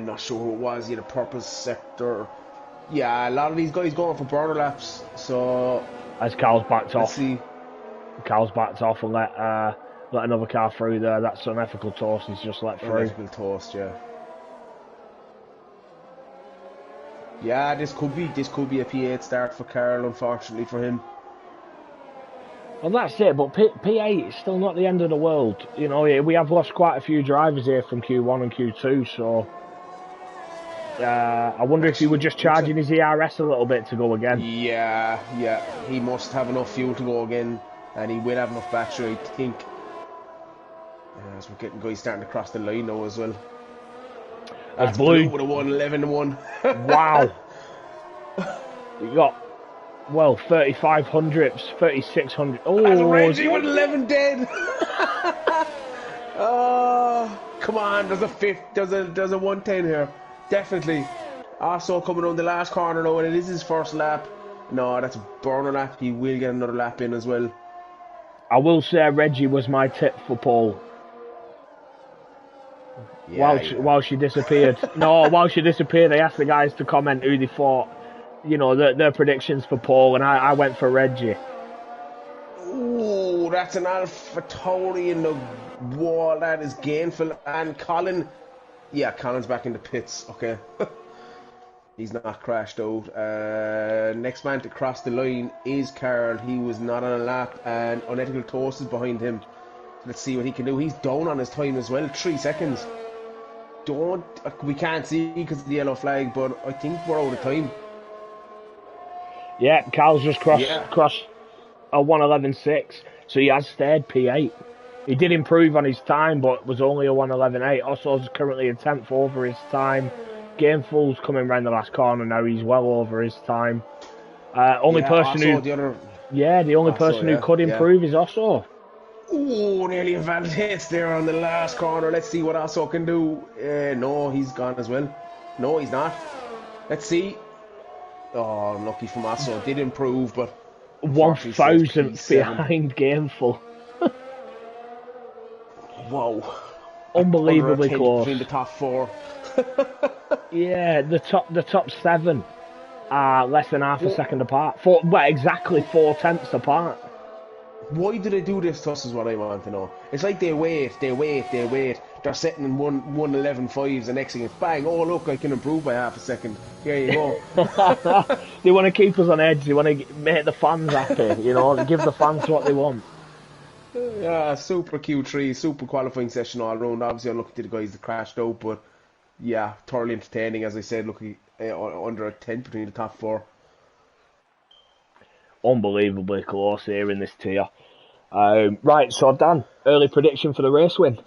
not sure who it was, the purple sector. Yeah, a lot of these guys going for border laps, so... As Carl's backed let's off. see. Carl's backed off and let another car through there. That's unethical toast he's just let through. Unethical toast, yeah. Yeah, this could be a P8 start for Carl, unfortunately for him. Well, that's it, but P8 is still not the end of the world. You know, we have lost quite a few drivers here from Q1 and Q2, so... I wonder if he were just charging his ERS a little bit to go again. Yeah, he must have enough fuel to go again, and he will have enough battery, I think. As we're getting guys starting to cross the line now as well. That's Blue with a 1:11.1. Wow. You got, well, 3,500, 3,600. Oh, that's Reggie with 11 dead. Oh, come on, there's a 110 here. Definitely. Also coming on the last corner now, and it is his first lap. No, that's a burner lap. He will get another lap in as well. I will say Reggie was my tip for pole. Yeah, while she disappeared. No, while she disappeared, I asked the guys to comment who they thought, you know, their predictions for pole, and I went for Reggie. Ooh, that's an Alpha Tauri in the wall. That is gainful. And Colin... Yeah, Colin's back in the pits. Okay. He's not crashed out. Next man to cross the line is Carl. He was not on a lap, and Unethical Toast is behind him. Let's see what he can do. He's down on his time as well. 3 seconds. We can't see because of the yellow flag, but I think we're out of time. Yeah, Carl's just crossed a 1:11.6, so he has stayed P8. He did improve on his time, but was only a 1:11.8. Osso's currently a 10th over his time. Gameful's coming round the last corner now. He's well over his time. The only person who could improve is Osso. Ooh, nearly invalidates there on the last corner. Let's see what Osso can do. No, he's gone as well. No, he's not. Let's see. Oh, unlucky from Osso. Did improve, but 1,000th behind Gameful. Wow. Unbelievably close. Between the top 4. Yeah, the top 7 are less than half a second apart. Exactly 4/10 apart. Why do they do this to us is what I want to know. It's like they wait. They're sitting in 1:11.5s, the next thing is bang, oh look, I can improve by half a second. Here you go. They want to keep us on edge. They want to make the fans happy, you know, give the fans what they want. Yeah, super Q3, super qualifying session all around. Obviously, unlucky to the guys that crashed out, but yeah, thoroughly entertaining. As I said, looking under a 10 between the top 4. Unbelievably close here in this tier. Right, so Dan, early prediction for the race win.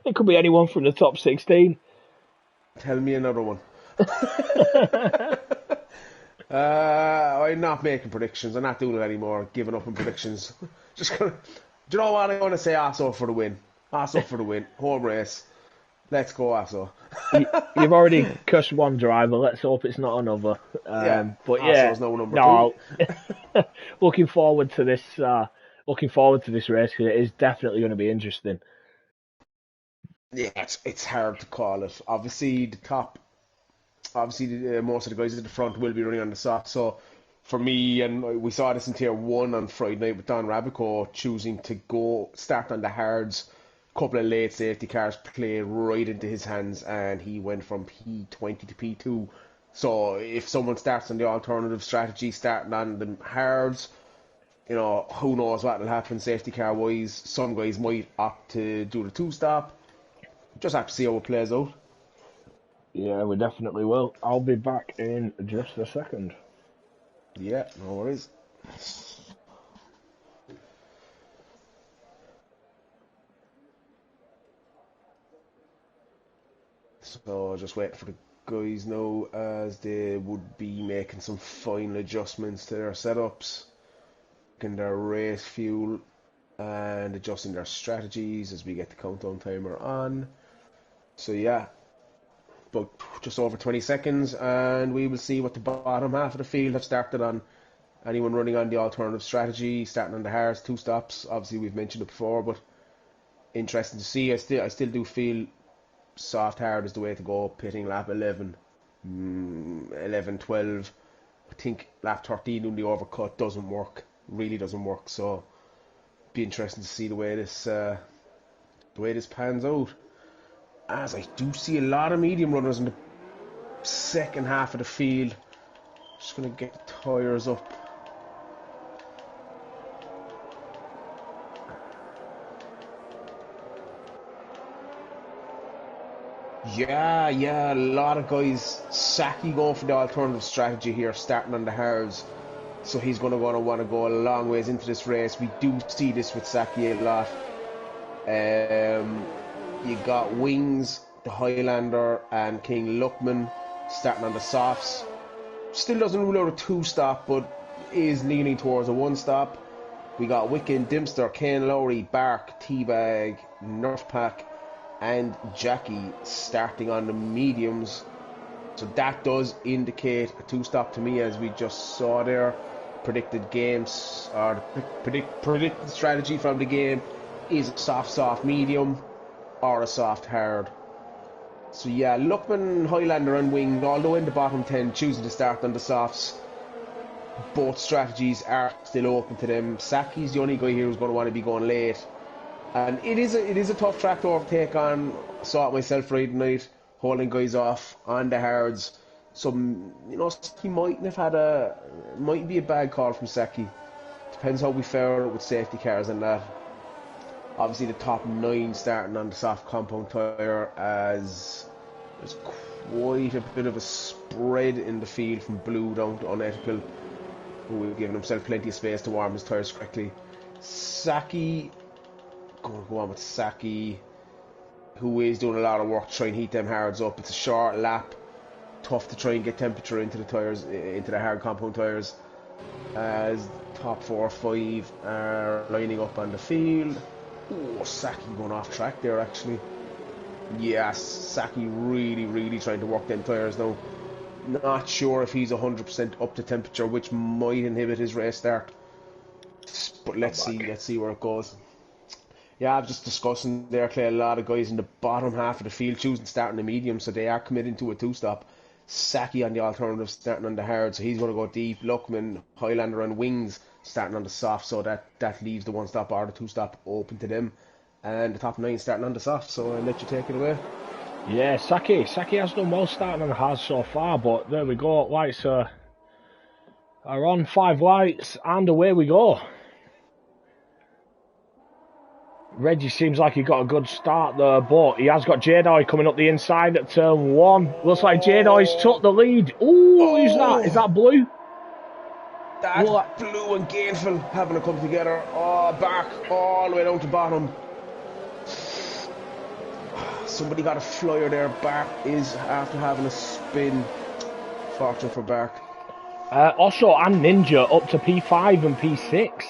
It could be anyone from the top 16. Tell me another one. I'm not making predictions. I'm not doing it anymore. Giving up on predictions. Just gonna. Do you know what I'm gonna say? Asso for the win. Asso for the win. Home race. Let's go, Asso. You've already cussed one driver. Let's hope it's not another. But yeah, Asso's no number 2. Looking forward to this. Looking forward to this race because it is definitely going to be interesting. Yeah, it's hard to call it. Obviously, most of the guys at the front will be running on the soft. So, for me, and we saw this in Tier 1 on Friday night with Don Rabico choosing to start on the hards, couple of late safety cars played right into his hands, and he went from P20 to P2. So if someone starts on the alternative strategy, starting on the hards, who knows what will happen safety car wise. Some guys might opt to do the two-stop. Just have to see how it plays out. Yeah, we definitely will. I'll be back in just a second. Yeah, no worries. So just wait for the guys now as they would be making some final adjustments to their setups, in their race fuel, and adjusting their strategies as we get the countdown timer on. So yeah, about just over 20 seconds, and we will see what the bottom half of the field have started on. Anyone running on the alternative strategy, starting on the hards, two stops. Obviously, we've mentioned it before, but interesting to see. I still do feel soft hard is the way to go. Pitting lap 11, 11, 12. I think lap 13 on the overcut doesn't work. Really doesn't work. So, be interesting to see the way this pans out. As I do see a lot of medium runners in the second half of the field. Just gonna get the tyres up. Yeah, a lot of guys. Saki going for the alternative strategy here, starting on the hards. So he's going to want to go a long ways into this race. We do see this with Saki a lot. You got Wings, the Highlander, and King Luckman starting on the softs. Still doesn't rule out a two-stop, but is leaning towards a one-stop. We got Wiccan, Dimster, Kane Lowry, Bark, Teabag, Nerfpack, and Jackie starting on the mediums. So that does indicate a two-stop to me, as we just saw there. Predicted games, or predicted strategy from the game is a soft medium or a soft hard. So yeah, Luckman, Highlander and Wing, although in the bottom 10, choosing to start on the softs. Both strategies are still open to them. Saki's the only guy here who's going to want to be going late. And it is a tough track to overtake on. Saw it myself Friday night, holding guys off on the hards. So, Saki might be a bad call from Saki. Depends how we fare with safety cars and that. Obviously the top 9 starting on the soft compound tyre, as there's quite a bit of a spread in the field from blue down to unethical, who have given himself plenty of space to warm his tyres correctly. Saki, going to go on with Saki, who is doing a lot of work to try and heat them hards up. It's a short lap, tough to try and get temperature into the tyres, into the hard compound tyres, as top 4 or 5 are lining up on the field. Oh, Saki going off track there actually. Yes, Saki really trying to work them tyres now. Not sure if he's 100% up to temperature, which might inhibit his race start. But let's see where it goes. Yeah, I'm just discussing there, Clay, a lot of guys in the bottom half of the field choosing starting the medium, so they are committing to a two-stop. Saki on the alternative, starting on the hard, so he's going to go deep. Luckman, Highlander and Wings starting on the soft, so that leaves the one-stop or the two-stop open to them. And the top 9 starting on the soft, so I'll let you take it away. Yeah, Saki has done well starting on the hard so far, but there we go. Lights are on, 5 lights, and away we go. Reggie seems like he got a good start there, but he has got J-Dye coming up the inside at turn 1. Looks like J-Dye's took the lead. Ooh, who's that? Is that Blue? That's Blue and Gainful having to come together. Oh, back all the way down to bottom. Somebody got a flyer there. Bark is after having a spin. Fortune for Bark. Also, and Ninja up to P5 and P6.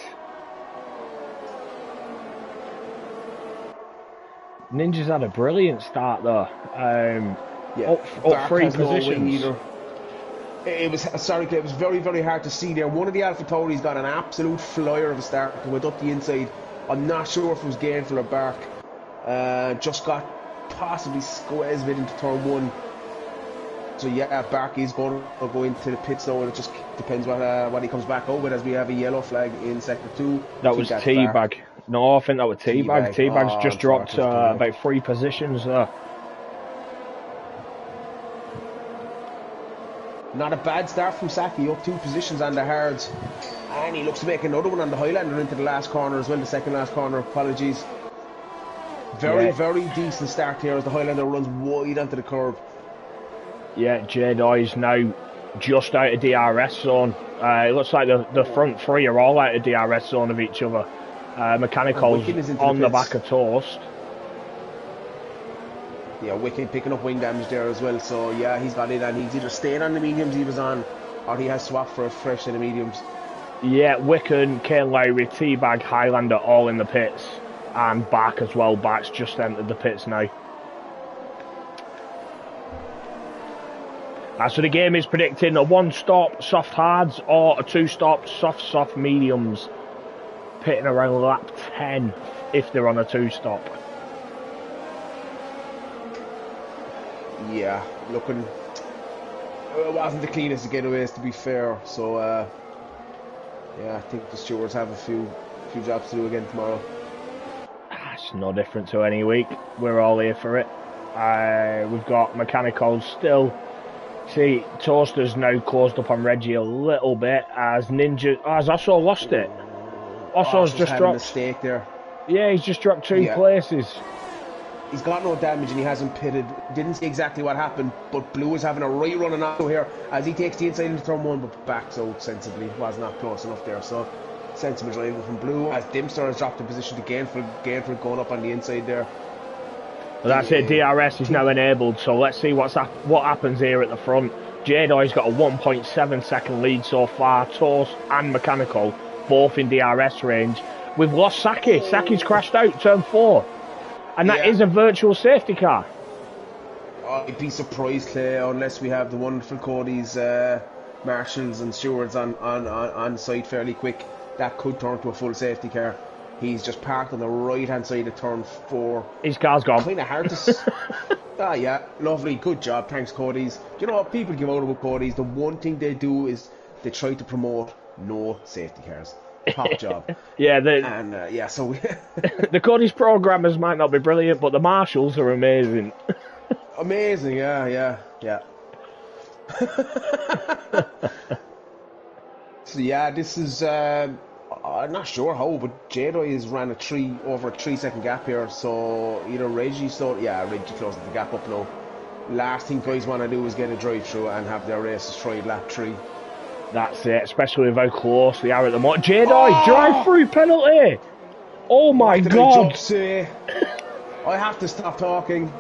Ninja's had a brilliant start there. Up 3 positions. It was very hard to see there. One of the Alpha Tauris got an absolute flyer of a start and went up the inside. I'm not sure if it was Gainful or Bark. Just got possibly squeezed a bit into turn 1. So yeah, Bark is going to go into the pits now, and it just depends what he comes back out with, as we have a yellow flag in sector 2. That was Teabag. No, I think that was Teabag. Teabag's Oh, just dropped unfortunately. about 3 positions there. Not a bad start from Saki, up 2 positions on the hards. And he looks to make another one on the Highlander into the last corner as well, the second last corner, apologies. Very, very decent start here as the Highlander runs wide onto the curb. Yeah, Jedi's now just out of DRS zone. It looks like the front 3 are all out of DRS zone of each other. Mechanical's on the back of Toast. Yeah, Wicked picking up wing damage there as well. So yeah, he's got it, and he's either staying on the mediums he was on, or he has swapped for a fresh set of mediums. Yeah, Wiccan, Kane Lowry, Teabag, Highlander all in the pits. And Back as well. Back's just entered the pits now. So the game is predicting a 1-stop soft hards or a 2-stop soft mediums. Pitting around lap 10 if they're on a 2-stop. Yeah, looking... It wasn't the cleanest of getaways, to be fair. So, yeah, I think the stewards have a few jobs to do again tomorrow. It's no different to any week. We're all here for it. We've got Mechanicals still. See, Toaster's now closed up on Reggie a little bit as Ninja... has also lost it. Osso's just dropped... a mistake there. Yeah, he's just dropped 2 places. He's got no damage and he hasn't pitted. Didn't see exactly what happened, but Blue is having a right run and out here as he takes the inside into turn 1, but backs out sensibly. Was not close enough there, so sensible driving from Blue as Dimster has dropped the position to Gainford going up on the inside there. Well, that's it. DRS is now enabled, so let's see what happens here at the front. Jedi's got a 1.7 second lead so far. Toast and Mechanical both in DRS range. We've lost Saki. Saki's crashed out turn 4. And that is a virtual safety car. I'd be surprised, Clay, unless we have the wonderful Cody's marshals and stewards on site fairly quick. That could turn to a full safety car. He's just parked on the right-hand side of turn 4. His car's gone. Kind of hard to... yeah, lovely. Good job. Thanks, Cody's. Do you know what? People give out about Cody's. The one thing they do is they try to promote no safety cars. Top job. Yeah, so the Cody's programmers might not be brilliant, but the marshals are amazing. Amazing, yeah. So yeah, this is I'm not sure how, but Jedi has ran over a 3-second gap here. So either Reggie closes the gap up now. Last thing guys want to do is get a drive through and have their races tried lap 3. That's it, especially with how close they are at the moment. Jedi, drive-through penalty! Oh my God! I have to stop talking.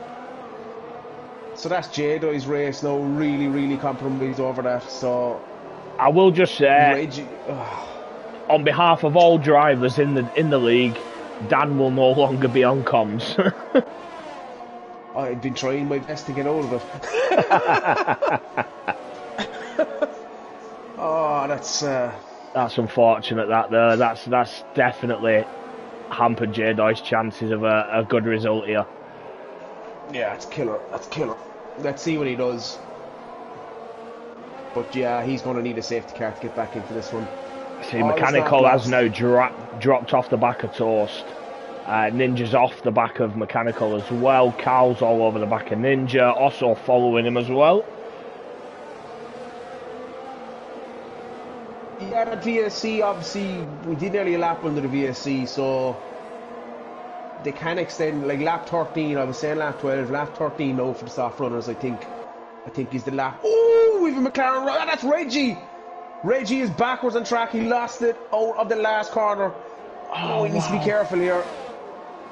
So that's Jedi's race now, really compromised over that. So I will just say, on behalf of all drivers in the league, Dan will no longer be on comms. I've been trying my best to get out of it. Oh, that's unfortunate. That's definitely hampered Jedi's chances of a good result here. Yeah, that's killer. Let's see what he does. But yeah, he's going to need a safety car to get back into this one. See, Mechanical has now dropped off the back of Toast. Ninja's off the back of Mechanical as well. Carl's all over the back of Ninja, also following him as well. Yeah, the VSC, obviously, we did nearly a lap under the VSC, so they can extend, like lap 13, I was saying lap 12, lap 13 now for the soft runners, I think is the lap. Oh, we've a McLaren, that's Reggie! Reggie is backwards on track, he lost it out of the last corner. Oh, he needs to be careful here.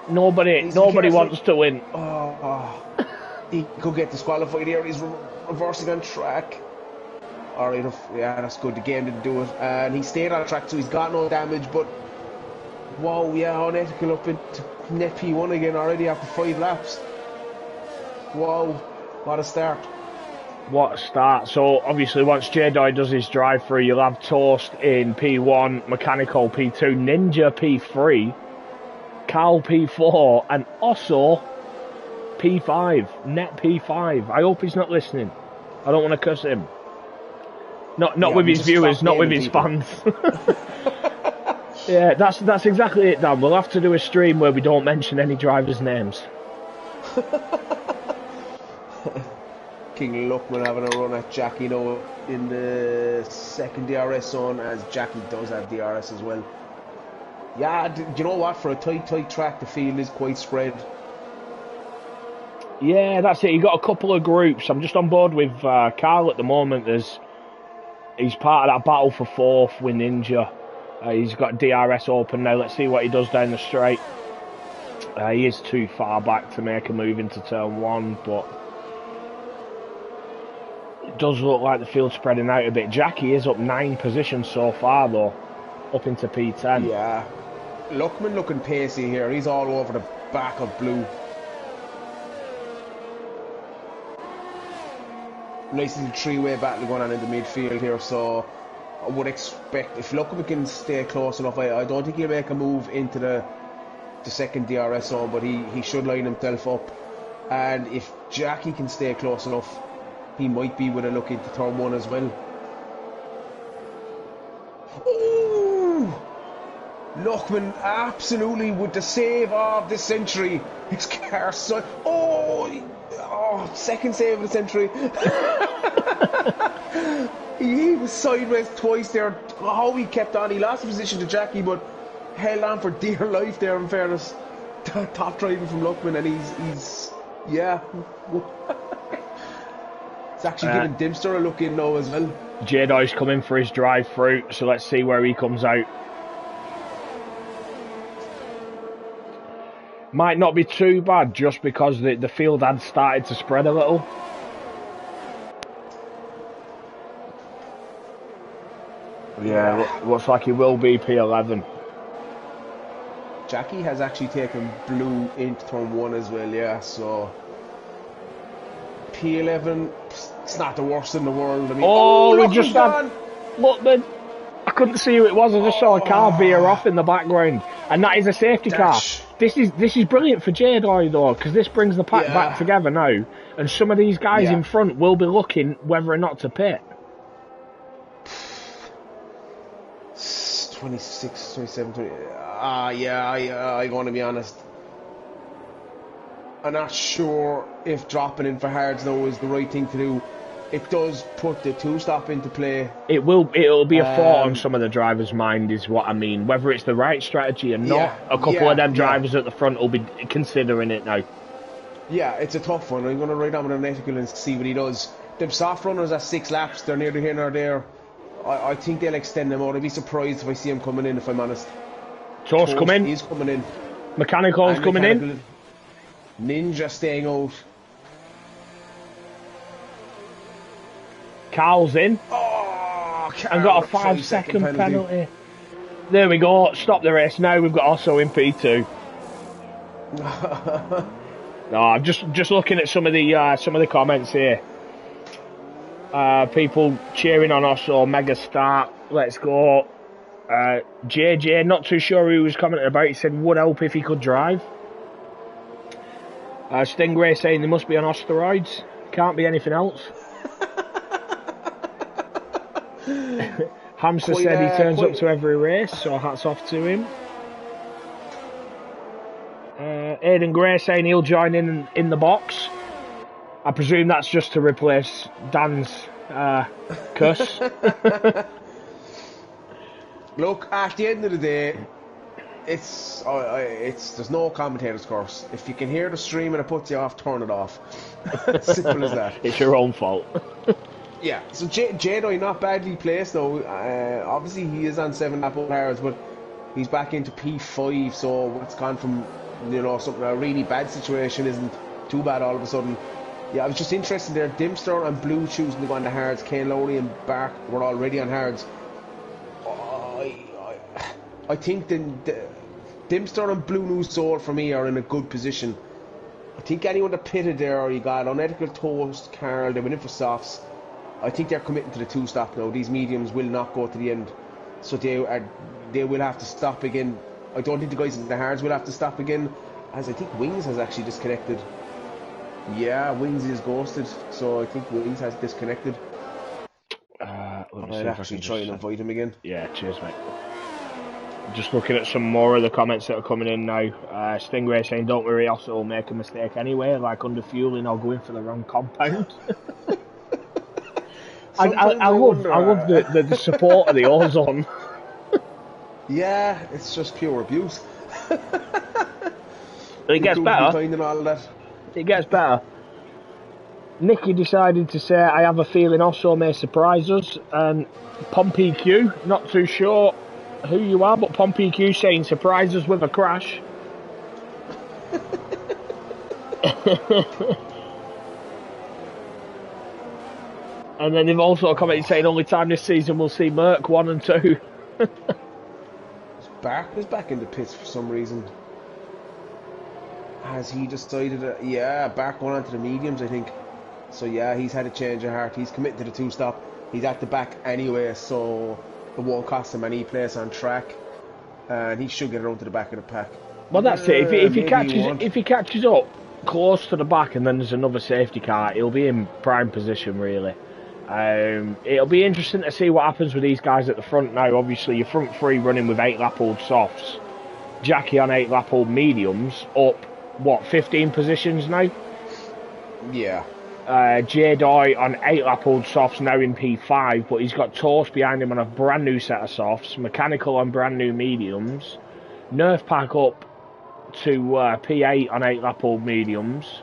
Nobody wants to win. He could get disqualified here, he's reversing on track. Alright, yeah, that's good. The game didn't do it. And he stayed on track, so he's got no damage, but wow, yeah, unethical up into net P1 again already after 5 laps. Wow, what a start. What a start. So, obviously, once Jedi does his drive-through, you'll have Toast in P1, Mechanical P2, Ninja P3, Carl P4, and also P5, net P5. I hope he's not listening. I don't want to cuss him. Not with his viewers, not with his fans. Yeah, that's exactly it, Dan. We'll have to do a stream where we don't mention any drivers' names. King Luckman having a run at Jackie now in the second DRS zone, as Jackie does have DRS as well. Yeah, do you know what? For a tight track, the field is quite spread. Yeah, that's it. You got a couple of groups. I'm just on board with Carl at the moment. He's part of that battle for fourth with Ninja. He's got DRS open now. Let's see what he does down the straight. He is too far back to make a move into turn one, but it does look like the field's spreading out a bit. Jackie is up 9 positions so far, though, up into P10. Yeah. Luckman looking pacey here. He's all over the back of Blue. Nice little three-way battle going on in the midfield here, so I would expect if Luckman can stay close enough, I don't think he'll make a move into the second DRS zone, but he should line himself up. And if Jackie can stay close enough, he might be with a look into turn one as well. Ooh! Luckman absolutely with the save of the century. His car second save of the century. He was sideways twice there. How he kept on. He lost the position to Jackie, but held on for dear life there, in fairness. Top driving from Luckman, and he's yeah. It's actually giving Dempster a look in now as well. Jedi's coming for his drive through, so let's see where he comes out. Might not be too bad just because the field had started to spread a little. Yeah, looks like he will be P11. Jackie has actually taken Blue into turn one as well, yeah, so P11, it's not the worst in the world. I mean, we just had Luckman. I couldn't see who it was. I just saw a car veer off in the background, and that is a safety car. This is brilliant for Jedi though, because this brings the pack back together now, and some of these guys in front will be looking whether or not to pit. 26, 27, 20. I'm going to be honest. I'm not sure if dropping in for hards now is the right thing to do. It does put the two-stop into play. It'll be a thought on some of the drivers' mind, is what I mean. Whether it's the right strategy or not, a couple of them drivers at the front will be considering it now. Yeah, it's a tough one. I'm going to ride on with an ethical and see what he does. Them soft runners at 6 laps, they're neither here nor there. I think they'll extend them out. I'd be surprised if I see him coming in, if I'm honest. Toast come in. He's coming in. Mechanical's coming in. Ninja staying out. Carl's in. And got a 5-second penalty. There we go. Stop the race now. We've got also in P2. No, I'm just looking at some of the comments here. People cheering on us, or mega start. Let's go. JJ, not too sure who he was commenting about. He said would help if he could drive. Stingray saying they must be on steroids. Can't be anything else. Hamster said he turns up to every race, so hats off to him. Aidan Gray saying he'll join in the box. I presume that's just to replace Dan's cuss. Look, at the end of the day, it's there's no commentator's curse. If you can hear the stream and it puts you off, turn it off. Simple as that. It's your own fault. Yeah, so Jedi not badly placed though. Obviously he is on 7 lap hours, but he's back into P5, so what's gone from something a really bad situation isn't too bad all of a sudden. Yeah, I was just interested there. Dempster and Blue choosing to go on the hards. Kane Lowry and Bark were already on hards. I think the Dempster and Blue New Soul for me are in a good position. I think anyone that pitted there, you got Unethical Toast, Carl, they went in for softs. I think they're committing to the two-stop now. These mediums will not go to the end, so they will have to stop again. I don't think the guys in the hards will have to stop again, as I think Wings has actually disconnected. Yeah, Wings is ghosted, so I think Wings has disconnected. Let me I'll actually try and invite him again. Yeah, cheers, mate. Just looking at some more of the comments that are coming in now. Stingray saying, "Don't worry, also will make a mistake anyway, like under fueling or going for the wrong compound." I love the support of the ozone. Yeah, it's just pure abuse. It gets better. Finding all that. It gets better. Nicky decided to say, "I have a feeling also may surprise us." And Pompey Q, not too sure who you are, but Pompey Q saying surprise us with a crash. And then they've also commented saying only time this season we'll see Merck 1 and 2. Barker's back in the pits for some reason. Has he decided that, yeah, Bark going on to the mediums, I think. So yeah, he's had a change of heart. He's committed to the 2-stop. He's at the back anyway, so it won't cost him any place on track. And he should get around to the back of the pack. Well, that's it. If he catches up close to the back and then there's another safety car, he'll be in prime position, really. It'll be interesting to see what happens with these guys at the front now. Obviously, your front three running with 8-lap-old softs. Jackie on 8-lap-old mediums, up, 15 positions now? Yeah. J-Doy on 8-lap-old softs, now in P5, but he's got Toast behind him on a brand new set of softs, Mechanical on brand new mediums, Nerf Pack up to P8 on 8-lap-old mediums.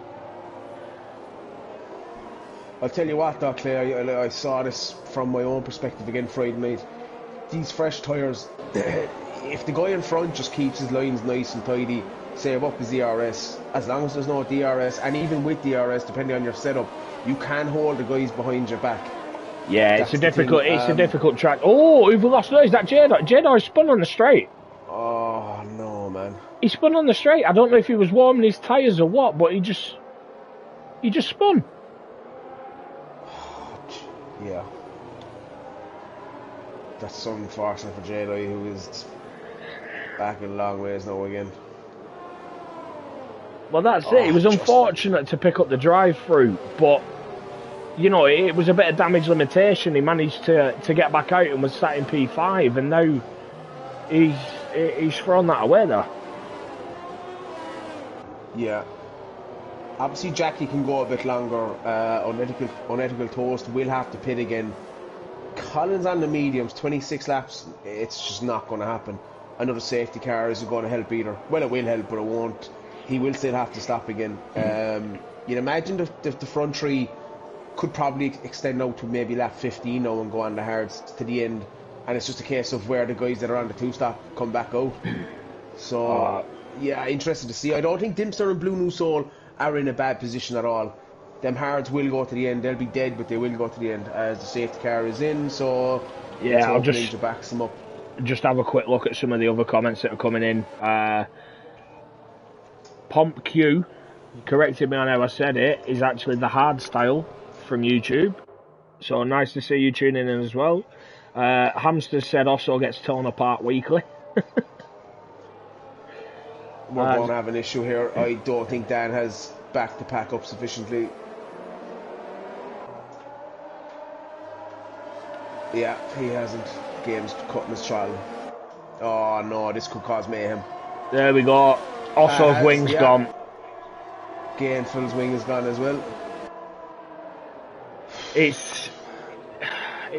I'll tell you what though, Claire, I saw this from my own perspective again Friday night. These fresh tyres, if the guy in front just keeps his lines nice and tidy, save up his DRS, as long as there's no DRS, and even with DRS, depending on your setup, you can hold the guys behind your back. Yeah, it's a difficult track. Oh, who've we lost there? Is that J-Doy? J-Doy spun on the straight. Oh, no, man. He spun on the straight. I don't know if he was warming his tyres or what, but he just spun. Yeah. That's so unfortunate for J-Doy, who is back a long ways now again. Well, that's it. It was unfortunate to pick up the drive-through, but, you know, it was a bit of damage limitation. He managed to get back out and was sat in P5, and now he's thrown that away there. Yeah. Obviously, Jackie can go a bit longer. Unethical Toast will have to pit again. Collins on the mediums, 26 laps, it's just not going to happen. Another safety car isn't going to help either. Well, it will help, but it won't. He will still have to stop again. You'd imagine the front three could probably extend out to maybe lap 15 now and go on the hards to the end. And it's just a case of where the guys that are on the 2-stop come back out. So, yeah, interesting to see. I don't think Dimster and Blue New Soul are in a bad position at all. Them hards will go to the end. They'll be dead, but they will go to the end as the safety car is in. So, yeah, I'll just backs them up. Just have a quick look at some of the other comments that are coming in. Pomp Q corrected me on how I said it, is actually the hard style from YouTube. So nice to see you tuning in as well. Hamster said also gets torn apart weekly. We're going to have an issue here. I don't think Dan has backed the pack up sufficiently. Yeah, he hasn't. Game's cutting his child. Oh no, this could cause mayhem. There we go. Osso's wing's gone. Gainful's wing is gone as well. It's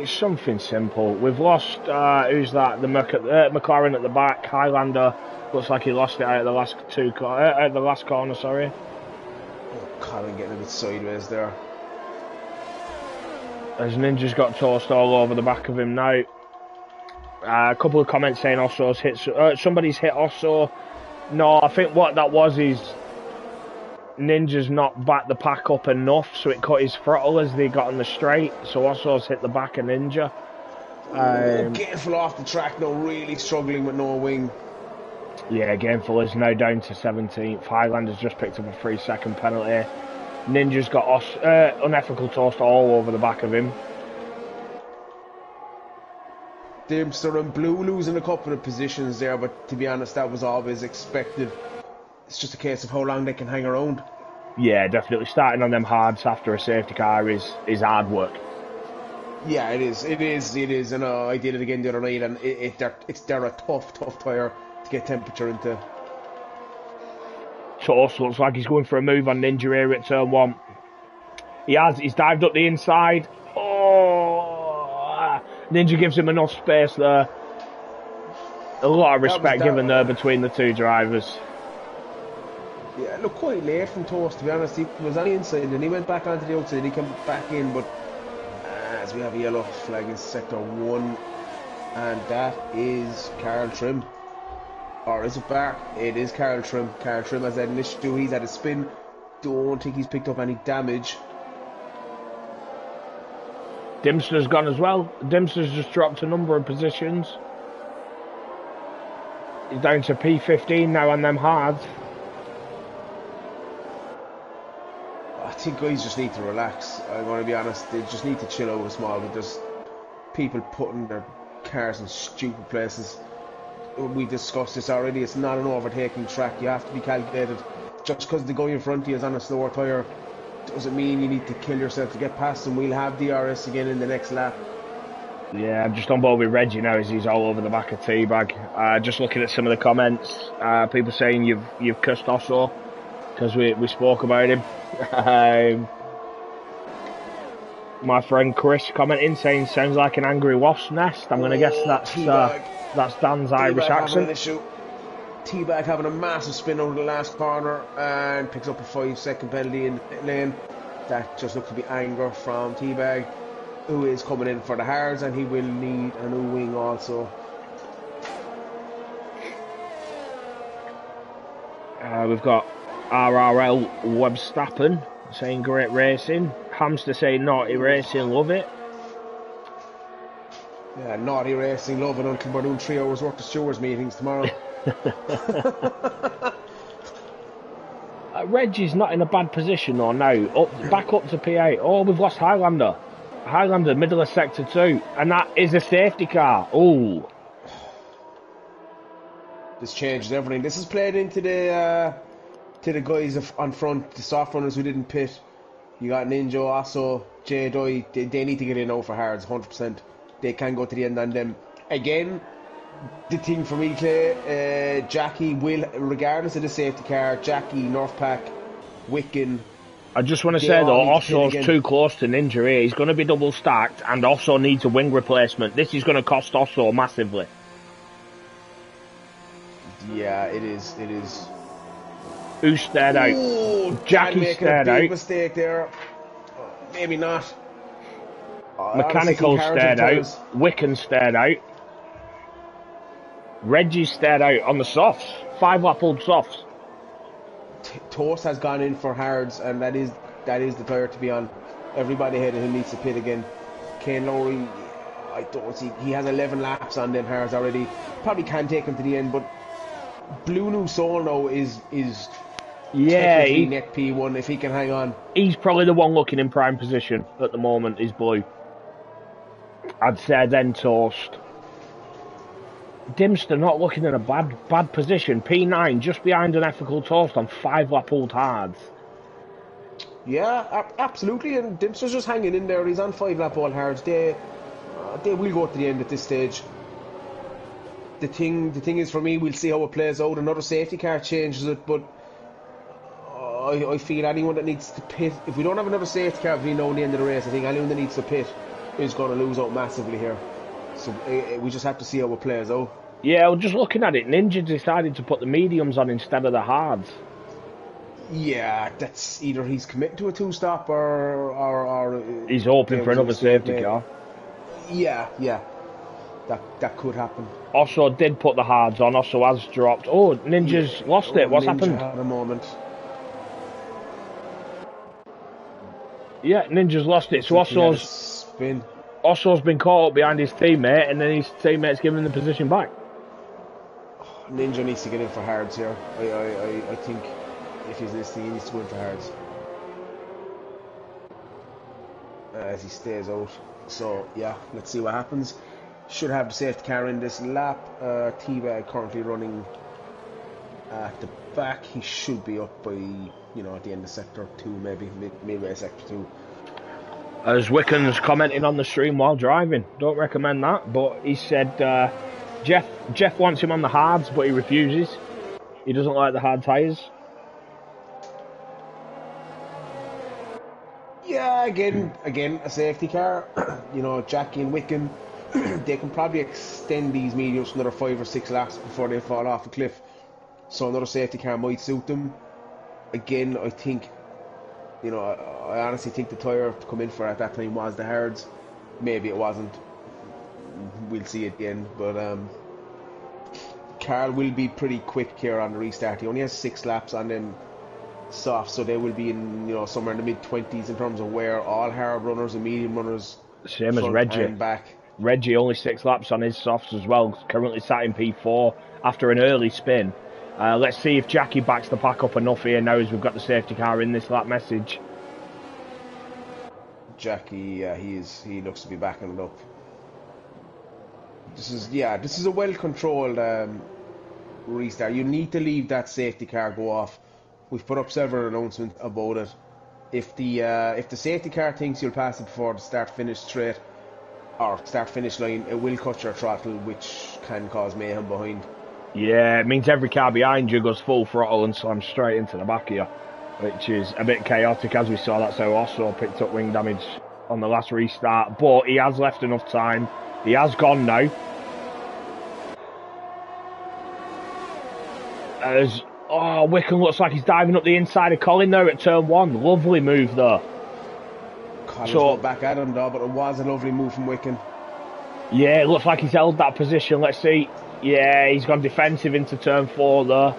something simple. We've lost, who's that? The McLaren at the back. Highlander looks like he lost it out at the last corner, sorry. Oh, Colin getting a bit sideways there. As Ninja's got toast all over the back of him now. A couple of comments saying Osso's hit, somebody's hit Osso. No, I think what that was is Ninja's not backed the pack up enough, so it cut his throttle as they got on the straight. So Osso's hit the back of Ninja. Gainful off the track now, really struggling with no wing. Yeah, Gainful is now down to 17th. Highlander's just picked up a 3-second penalty. Ninja's got unethical toast all over the back of him. Dimster and Blue losing a couple of positions there, but to be honest, that was always expected. It's just a case of how long they can hang around. Yeah, definitely. Starting on them hards after a safety car is hard work. Yeah, it is. It is. It is. And I did it again the other night, and they're a tough tyre to get temperature into. Toast looks like he's going for a move on Ninja here at turn 1. He has. He's dived up the inside. Oh! Ninja gives him enough space there. A lot of respect given there between the two drivers. Yeah, look, quite late from Toast, to be honest. He was on the inside, and he went back onto the outside. He came back in, but as we have a yellow flag in sector 1, and that is Carl Trim. Or is it Bar? It is Carl Trim. Carl Trim has had an issue. He's had a spin. Don't think he's picked up any damage. Dimster's gone as well. Dimster's just dropped a number of positions. He's down to P15 now on them hards. I think guys just need to relax. I'm going to be honest. They just need to chill out a small bit. There's people putting their cars in stupid places. We discussed this already. It's not an overtaking track. You have to be calculated. Just because the guy in front of you is on a slower tyre doesn't mean you need to kill yourself to get past him. We'll have DRS again in the next lap. Yeah, I'm just on board with Reggie now as he's all over the back of Teabag. Just looking at some of the comments, people saying you've cussed Osso because we spoke about him. My friend Chris commenting saying sounds like an angry wasp's nest. I'm going to guess that's Dan's Irish accent. Teabag having a massive spin over the last corner and picks up a 5-second penalty in lane. That just looks to be anger from Teabag, who is coming in for the hards, and he will need a new wing also. We've got RRL Webstappen saying great racing. Hamster saying naughty racing, love it. Yeah, naughty racing, love it until we're doing 3 hours worth of stewards meetings tomorrow. Reggie's not in a bad position though now. Back up to P8. Oh, we've lost Highlander. Highlander, middle of sector 2, and that is a safety car. Oh, this changes everything. This is played into the guys on front, the soft runners who didn't pit. You got Ninja, Osso, J-Doi. They need to get in now for hards, 100%. They can go to the end on them. Again, the thing for me, Clay, Jackie will, regardless of the safety car, Jackie, Northpack, Wicken. I just want to say though, Osso's too close to Ninja here. He's going to be double stacked and Osso needs a wing replacement. This is going to cost Osso massively. Yeah, it is. It is. Who stared out? Ooh, Jackie stared out. Mistake there. Maybe not. Mechanical stared out. Wicken stared out. Reggie stared out on the softs. 5-lap old softs. Toast has gone in for hards, and that is the tyre to be on. Everybody ahead of him needs to pit again. Kane Lowry, I don't see. He has 11 laps on them hards already. Probably can take him to the end, but Blue New Soul now is technically net P1 if he can hang on. He's probably the one looking in prime position at the moment. Is Blue. I'd say then Toast. Dimster not looking in a bad position. P9 just behind an ethical Toast on 5-lap old hards. Yeah, absolutely. And Dimster's just hanging in there. He's on 5-lap old hards. They will go to the end at this stage. The thing is, for me, we'll see how it plays out. Another safety car changes it, but I feel anyone that needs to pit, if we don't have another safety car between now and the end of the race, I think anyone that needs to pit is going to lose out massively here. So we just have to see how it plays out. Yeah, well, just looking at it, Ninja decided to put the mediums on instead of the hards. Yeah, that's either he's committing to a 2-stop or he's hoping for another safety car. Yeah, that could happen. Osso did put the hards on. Osso has dropped. Oh, Ninja's lost it. What's happened? Had a moment. Yeah, Ninja's lost it. So Osso's been caught up behind his teammate, and then his teammate's giving the position back. Ninja needs to get in for hards here. I think if he's listening, he needs to go in for hards. As he stays out. So, yeah, let's see what happens. Should have the safety car in this lap. T-Bag currently running at the back. He should be up by, at the end of sector 2, maybe midway sector 2. As Wiccan's commenting on the stream while driving. Don't recommend that, but he said Jeff wants him on the hards, but he refuses. He doesn't like the hard tyres. Yeah, again, a safety car. You know, Jackie and Wiccan, they can probably extend these mediums for another 5 or 6 laps before they fall off a cliff. So another safety car might suit them. Again, I think, you know, I honestly think the tyre to come in for at that time was the hards. Maybe it wasn't. We'll see at the end. But Carl will be pretty quick here on the restart. He only has 6 laps on them soft, so they will be in, you know, somewhere in the mid-20s in terms of where all hard runners and medium runners. Same as Reggie. And back. Reggie only 6 laps on his softs as well. Currently sat in P4 after an early spin. Let's see if Jackie backs the pack up enough here now as we've got the safety car in this lap message. Jackie, he looks to be backing it up. This is a well-controlled restart. You need to leave that safety car go off. We've put up several announcements about it. If the safety car thinks you'll pass it before the start-finish straight or start-finish line, it will cut your throttle, which can cause mayhem behind. Yeah, it means every car behind you goes full throttle and slams straight into the back of you, which is a bit chaotic, as we saw. That's how Osso picked up wing damage on the last restart, but he has left enough time. He has gone now. Wickham looks like he's diving up the inside of Colin there at turn 1. Lovely move there. Colin's got back at him though, but it was a lovely move from Wickham. Yeah, it looks like he's held that position. Let's see. Yeah, he's gone defensive into turn 4 there.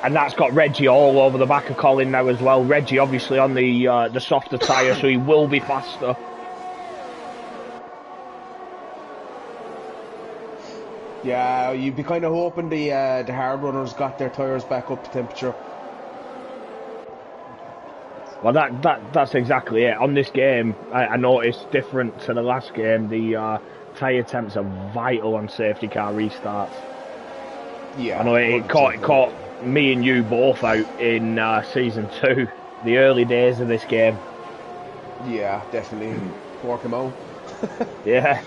And that's got Reggie all over the back of Colin now as well. Reggie obviously on the softer tyre, so he will be faster. Yeah, you'd be kind of hoping the hard runners got their tyres back up to temperature. Well, that's exactly it. On this game, I noticed different to the last game. The tyre temps are vital on safety car restarts. Yeah, I know it caught me and you both out in season 2, the early days of this game. Yeah, definitely. Work him out. Yeah,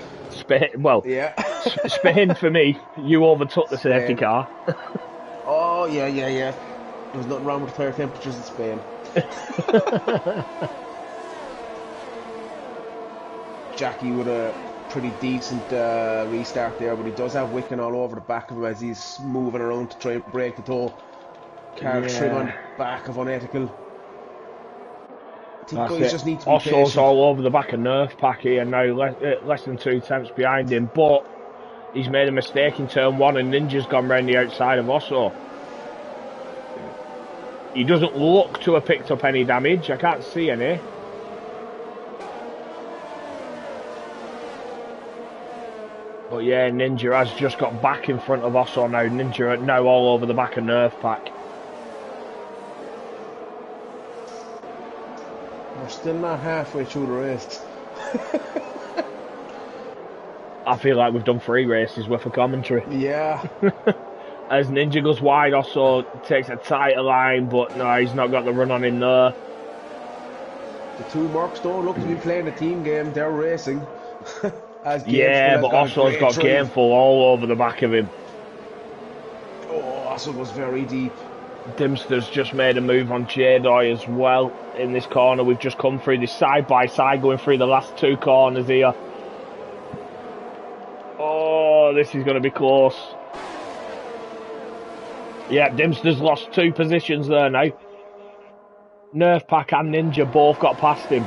yeah. Spain for me. You overtook the safety car. Oh yeah. There's nothing wrong with tyre temperatures in Spain. Jackie with a pretty decent restart there, but he does have Wiccan all over the back of him as he's moving around to try and break the toe. Carl trim on the back of unethical. I think guys just need to be Osso's all over the back of Nerf Pack here now, less than 2 temps behind him, but he's made a mistake in turn 1 and Ninja's gone round the outside of Osso. He doesn't look to have picked up any damage. I can't see any. But yeah, Ninja has just got back in front of Osso now. Ninja now all over the back of Nerf Pack. We're still not halfway through the race. I feel like we've done 3 races worth of commentary. Yeah. As Ninja goes wide, Osso takes a tighter line, but no, he's not got the run on in there. The two Mercs don't look to be playing a team game, they're racing. But Osso's got Gameful all over the back of him. Oh, Osso was very deep. Dimster's just made a move on J-Doy as well in this corner. We've just come through this side-by-side, going through the last 2 corners here. Oh, this is going to be close. Yeah, Dimster's lost 2 positions there now. Nerf Pack and Ninja both got past him.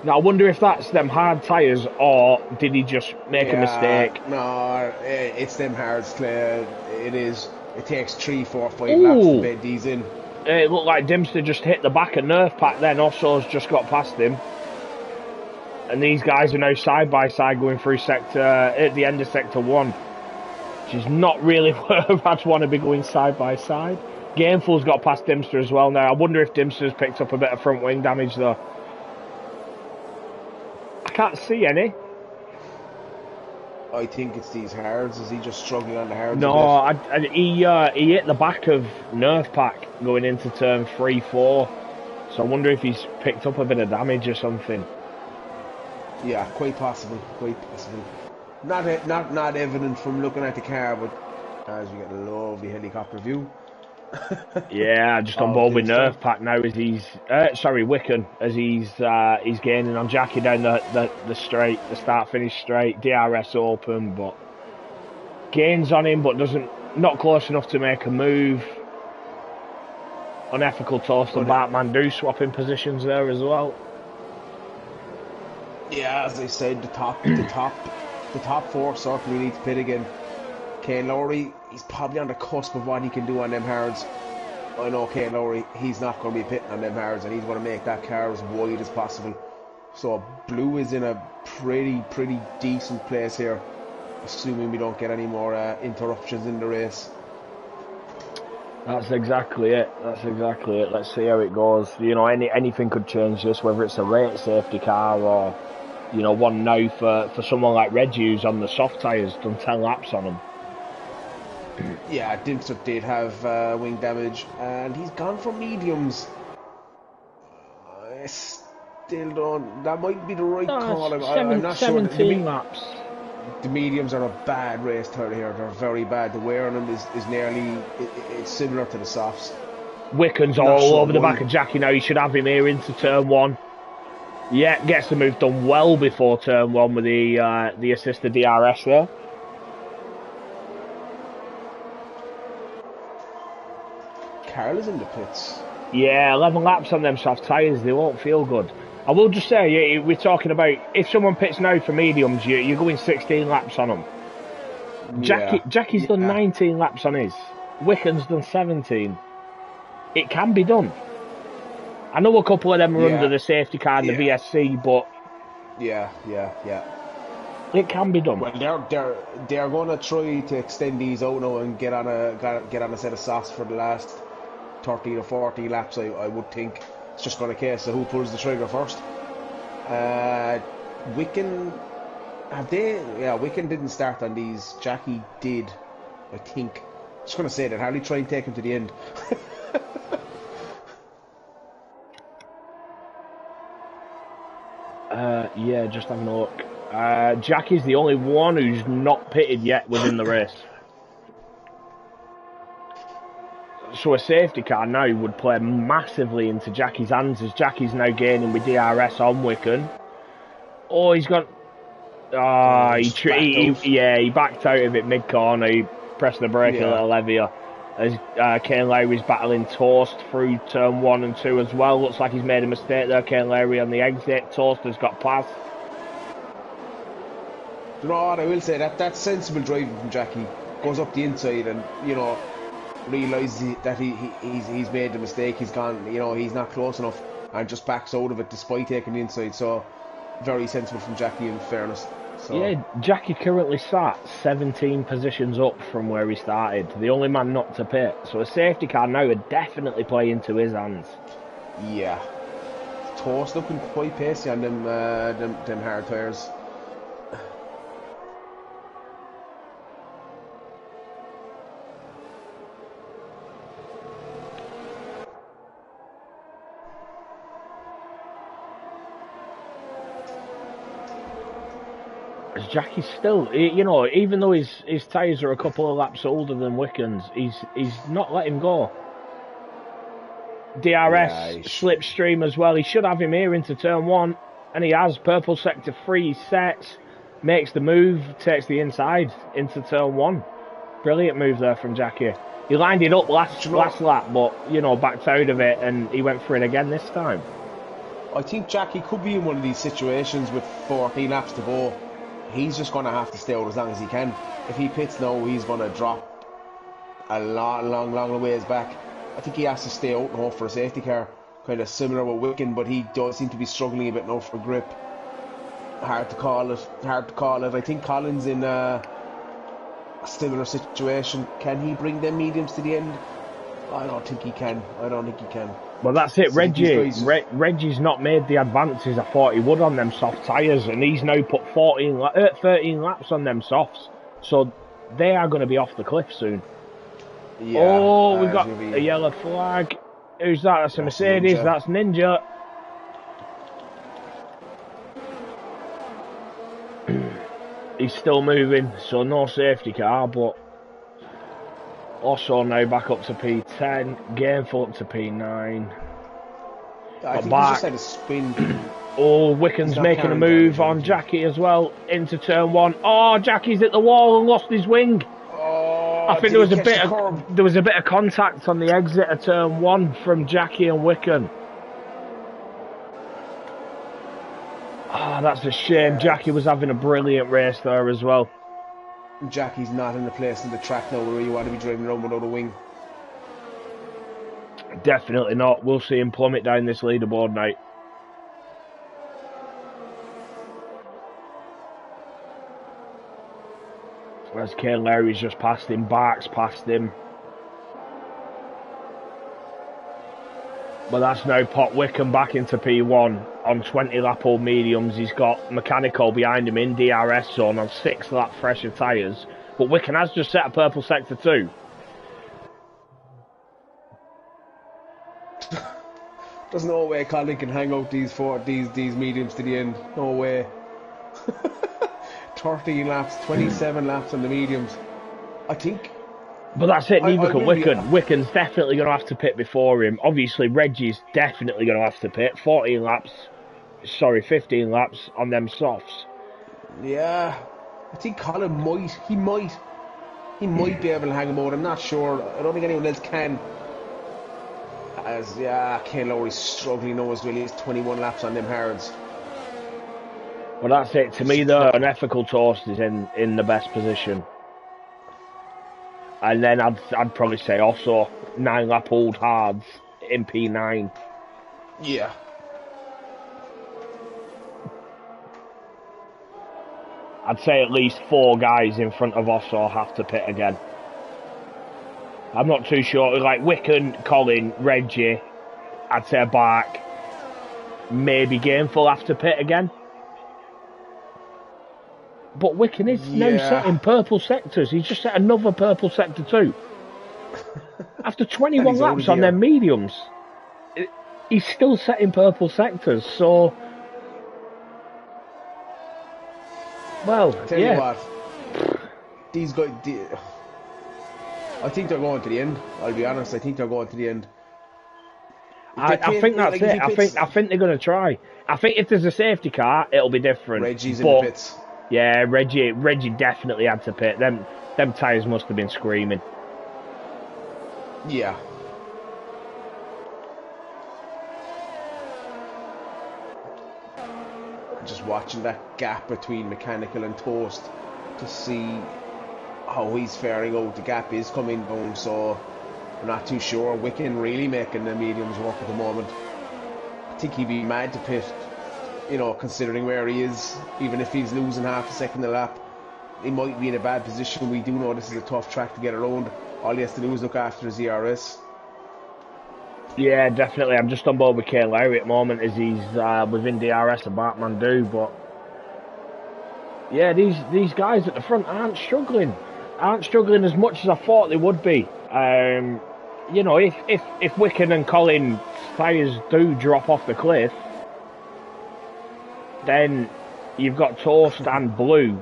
Now, I wonder if that's them hard tyres, or did he just make a mistake? No, it's them hards, Claire. It is. It takes 3, 4, 5 laps to bed these in. It looked like Dimster just hit the back of Nerf Pack then. Osso's just got past him. And these guys are now side by side going through at the end of sector 1. Which is not really where I'd want to be going side by side. Gameful's got past Dimster as well now. I wonder if Dimster's picked up a bit of front wing damage though. I can't see any. I think it's these hards. Is he just struggling on the hards a No, bit? he hit the back of Nerf Pack going into turn 3-4. So I wonder if he's picked up a bit of damage or something. Yeah, quite possibly. Quite possibly. Not evident from looking at the car, but as we get a lovely helicopter view. Yeah, just on of board with this turn. Nerf Pack now as he's Wiccan as he's gaining on Jackie down the straight, the start finish straight, DRS open, but gains on him, but not close enough to make a move. Unethical toast and Batman do swapping positions there as well. Yeah, as I said, the top four certainly need to pit again. Kane Lowry, he's probably on the cusp of what he can do on them hards. I know Kane Lowry, he's not going to be pitting on them hards, and he's going to make that car as wide as possible. So Blue is in a pretty decent place here, assuming we don't get any more interruptions in the race. That's exactly it. Let's see how it goes. You know, anything could change this, whether it's a late safety car or, you know, one now for someone like Reggie who's on the soft tyres, done 10 laps on them. Yeah, Dimster did have wing damage, and he's gone for mediums. I still don't. That might be the right call. I'm not 17 sure. laps. The mediums are a bad race tire here. They're very bad. The wear on them is nearly it's similar to the softs. Wiccan's all over the back of Jackie now. You should have him here into turn 1. Yeah, gets the move done well before turn 1 with the assisted DRS there. Carl is in the pits. Yeah, 11 laps on them soft tyres. They won't feel good. I will just say, we're talking about if someone pits now for mediums, you're going 16 laps on them. Jackie's done 19 laps on his. Wiccan's done 17. It can be done. I know a couple of them are under the safety car and the VSC, but yeah. It can be done. Well, they're going to try to extend these out now and get on a set of softs for the last 30 or 40 laps. I would think. It's just going to case of who pulls the trigger first. Wiccan, Wiccan didn't start on these. Jackie did, I think. Just going to say that. Harley try and take him to the end. Yeah, just having a look. Jackie's the only one who's not pitted yet within the race. So a safety car now would play massively into Jackie's hands as Jackie's now gaining with DRS on Wiccan. Oh, he's got... he backed out of it mid-corner. He pressed the brake a little heavier. As Kane Lowry's battling Toast through turn 1 and 2 as well. Looks like he's made a mistake there. Kane Lowry on the exit. Toast has got past. You know what, I will say that's sensible driving from Jackie. Goes up the inside and, you know, realises that he's made the mistake. He's gone, you know, he's not close enough and just backs out of it despite taking the inside. So, very sensible from Jackie in fairness. So. Yeah, Jackie currently sat 17 positions up from where he started. The only man not to pit. So a safety car now would definitely play into his hands. Yeah. Toast looking quite pacey on them hard tyres. Jackie's still, you know, even though his tyres are a couple of laps older than Wiccan's, he's not let him go. DRS, slipstream as well. He should have him here into turn 1, and he has. Purple sector 3, sets, makes the move, takes the inside into turn 1. Brilliant move there from Jackie. He lined it up last lap, but, you know, backed out of it, and he went for it again this time. I think Jackie could be in one of these situations with 14 laps to go. He's just going to have to stay out as long as he can. If he pits now, he's going to drop a long ways back. I think he has to stay out now for a safety car. Kind of similar with Wiccan, but he does seem to be struggling a bit now for grip. Hard to call it. I think Colin's in a similar situation. Can he bring them mediums to the end? I don't think he can. I don't think he can. Well, that's it. So I think these Reggie, guys Reggie's not made the advances I thought he would on them soft tyres, and he's now put 13 laps on them softs. So they are going to be off the cliff soon. yeah. Oh, we've got It's gonna a be yellow flag. Who's that? That's a That's Mercedes. Ninja. That's Ninja. He's still moving, so no safety car, but also now back up to P10, Gainful up to P9. I think back. he's just had a spin. Oh, Wiccan's making a carrying move damage, on Jackie as well into turn 1. Oh, Jackie's at the wall and lost his wing. Oh, I think there was a bit of contact on the exit of turn 1 from Jackie and Wiccan. Ah, that's a shame. Jackie was having a brilliant race there as well. Jackie's not in the place in the track now where you want to be driving around without a wing. Definitely not. We'll see him plummet down this leaderboard now. As Kane Larry's just passed him, Barks passed him. But that's now popped Wickham back into P1 on 20 lap old mediums. He's got Mechanical behind him in DRS zone on 6 lap fresher tyres. But Wickham has just set a purple sector 2. There's no way Colin can hang out these mediums to the end. No way. 13 laps, 27 laps on the mediums. I think. But that's it, neither can really, Wiccan. Wiccan's definitely going to have to pit before him. Obviously, Reggie's definitely going to have to pit. 15 laps on them softs. Yeah. I think Colin might be able to hang him out. I'm not sure. I don't think anyone else can. Ken Lowry's struggling now as well. He has 21 laps on them hards. Well, that's it. To me, the unethical toast is in the best position. And then I'd probably say also 9 lap old hards in P9. Yeah. I'd say at least 4 guys in front of Osso have to pit again. I'm not too sure. Like Wiccan, Colin, Reggie, I'd say Bark, maybe Gainful have to pit again. But Wiccan is now setting purple sectors. He's just set another purple sector 2. After 21 laps on them mediums, he's still setting purple sectors. So, well, Tell you what, these guys. I think they're going to the end. I'll be honest. I think they're going to the end. I think that's it. I think they're going to try. I think if there's a safety car, it'll be different. Reggie's in the pits. Yeah, Reggie definitely had to pit. Them tyres must have been screaming. Yeah. Just watching that gap between Mechanical and Toast to see how he's faring out. The gap is coming down, so I'm not too sure. Wiccan really making the mediums work at the moment. I think he'd be mad to pit, considering where he is. Even if he's losing half a second a lap, he might be in a bad position. We do know this is a tough track to get around. All he has to do is look after his ERS. Yeah, definitely. I'm just on board with Kane Lowry at the moment as he's within DRS and Batman do, but yeah, these guys at the front aren't struggling as much as I thought they would be. If Wiccan and Colin's tyres do drop off the cliff, then you've got Toast and Blue,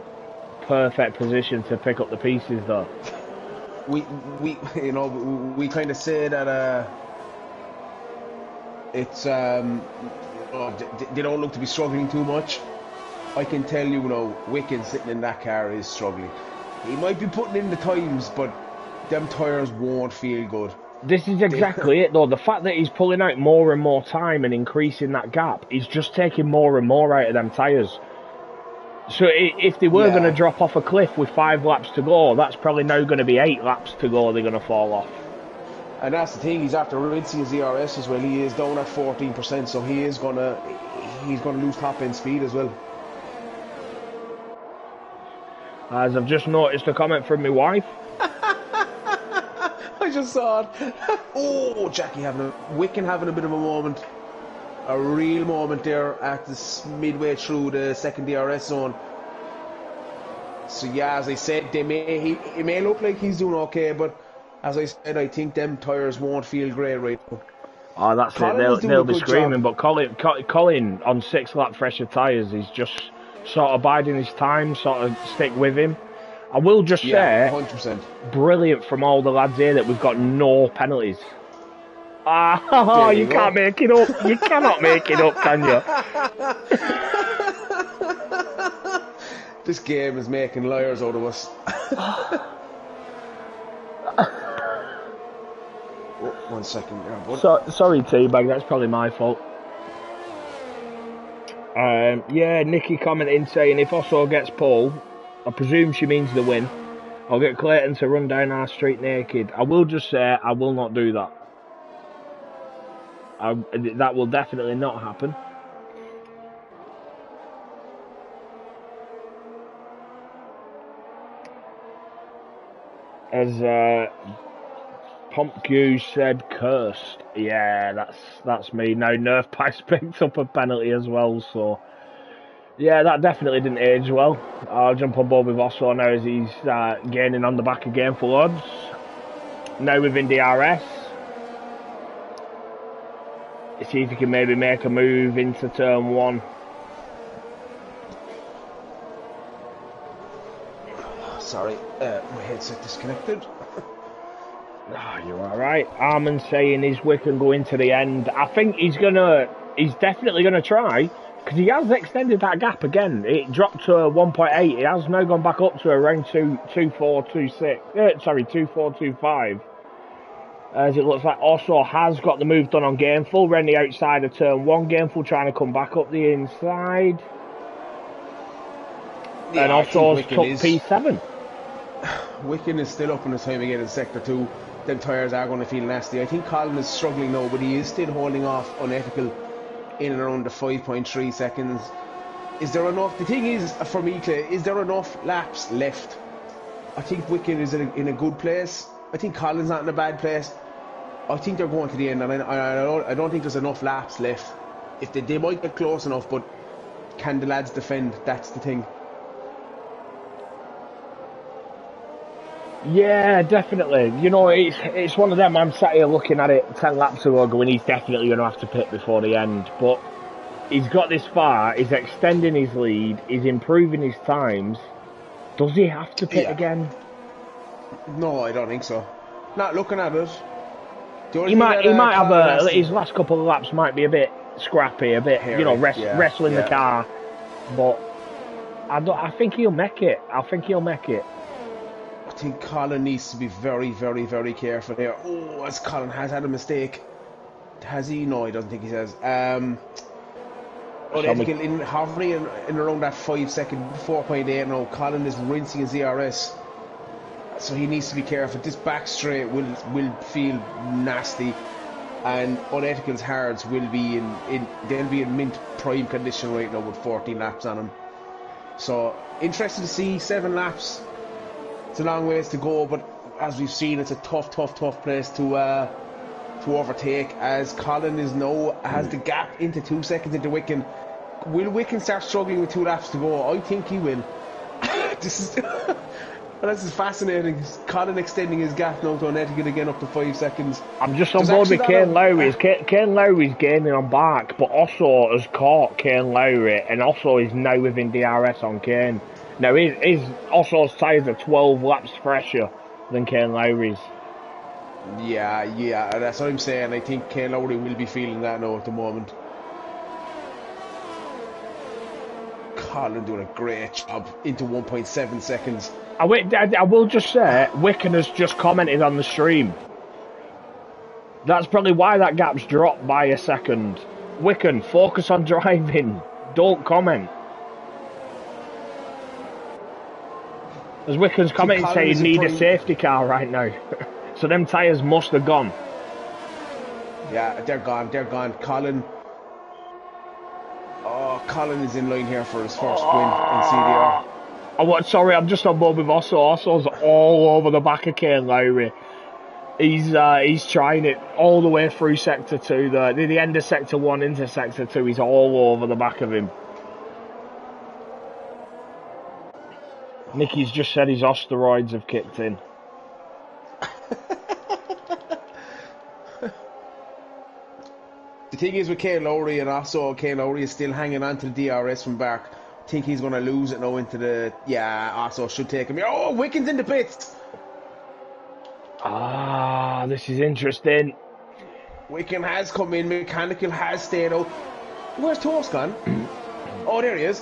perfect position to pick up the pieces though. We kind of say that it's they don't look to be struggling too much. I can tell you now, Wiccan sitting in that car is struggling. He might be putting in the times, but them tyres won't feel good. This is exactly it though. The fact that he's pulling out more and more time and increasing that gap, he's just taking more and more out of them tyres. So if they were going to drop off a cliff with 5 laps to go, that's probably now going to be 8 laps to go they're going to fall off. And that's the thing, he's after rinsing his ERS as well. He is down at 14%, so he's gonna lose top end speed as well. As I've just noticed a comment from my wife. I just saw it. Oh, Wicken having a bit of a moment. A real moment there at this midway through the second DRS zone. So yeah, as I said, it may look like he's doing okay, but as I said, I think them tyres won't feel great right now. Oh, that's Colin it. They'll be screaming, job. but Colin on 6-lap fresher tyres is just sort of biding his time, sort of stick with him. I will just say, 100%. Brilliant from all the lads here that we've got no penalties. Ah, you can't make it up. You cannot make it up, can you? This game is making liars out of us. Oh, 1 second there, bud. Sorry, Teabag, that's probably my fault. Yeah, Nikki commenting saying if Osso gets pole, I presume she means the win, I'll get Clayton to run down our street naked. I will just say I will not do that. That will definitely not happen. As Pompque said, cursed. Yeah, that's me. Now Nerf Pice picked up a penalty as well, so yeah, that definitely didn't age well. I'll jump on board with Osso now as he's gaining on the back again for odds. Now within DRS. See if he can maybe make a move into turn 1. Sorry, my headset disconnected. You're alright. Armin saying is Wickham going to the end. I think he's definitely gonna try, because he has extended that gap again. It dropped to 1.8. It has now gone back up to around 2.425. As it looks like Osso has got the move done on Gameful, ran the outside of turn 1. Gameful trying to come back up the inside. Yeah, and Osso's took P7. Wicken is still up in the time again in Sector 2. Them tyres are going to feel nasty. I think Colin is struggling now, but he is still holding off Unethical in and around the 5.3 seconds. Is there enough? The thing is, for me, Clay, is there enough laps left? I think Wicken is in a good place. I think Colin's not in a bad place. I think they're going to the end, and I don't think there's enough laps left. If they might get close enough, but can the lads defend? That's the thing. Yeah, definitely. You know, it's one of them. I'm sat here looking at it 10 laps ago going, he's definitely going to have to pit before the end. But he's got this far, he's extending his lead, he's improving his times. Does he have to pit again? No, I don't think so. Not looking at it. He might have his last couple of laps might be a bit scrappy, a bit, hairy, wrestling the car. But I think he'll make it. I think Colin needs to be very, very, very careful here. Oh, as Colin has had a mistake. Has he? No, I don't think he has. Unethical in hovering in around that 5 second, 4.8 now. Colin is rinsing his ERS. So he needs to be careful. This back straight will feel nasty, and Unethical's hards will be they'll be in mint prime condition right now with 14 laps on them. So interested to see 7 laps. It's a long ways to go, but as we've seen, it's a tough place to overtake. As Colin has the gap into 2 seconds into Wicken. Will Wicken start struggling with 2 laps to go? I think he will. This is fascinating. Colin extending his gap now to Unethical again up to 5 seconds. I'm just on board with Kane Lowry. Kane Lowry's gaining on back, but Osso has caught Kane Lowry, and Osso is now within DRS on Kane. Now, Osso's tyres are 12 laps fresher than Kane Lowry's. Yeah, that's what I'm saying. I think Kane Lowry will be feeling that now at the moment. Colin doing a great job into 1.7 seconds. I will just say, Wicken has just commented on the stream. That's probably why that gap's dropped by a second. Wicken, focus on driving. Don't comment. As Wicken's commenting saying you need a safety car right now. So them tyres must have gone. Yeah, they're gone. Colin is in line here for his first win in CDR. Sorry, I'm just on board with Osso. Osso's all over the back of Kane Lowry. He's trying it all the way through sector 2. The end of sector 1 into sector 2. He's all over the back of him. Nicky's just said his asteroids have kicked in. The thing is with Kane Lowry, and also Kane Lowry is still hanging on to the DRS from Bark. I think he's going to lose it now into the... Yeah, also should take him. Oh, Wiccan's in the pits! Ah, this is interesting. Wiccan has come in, Mechanical has stayed out. Where's Toast gone? Oh, there he is.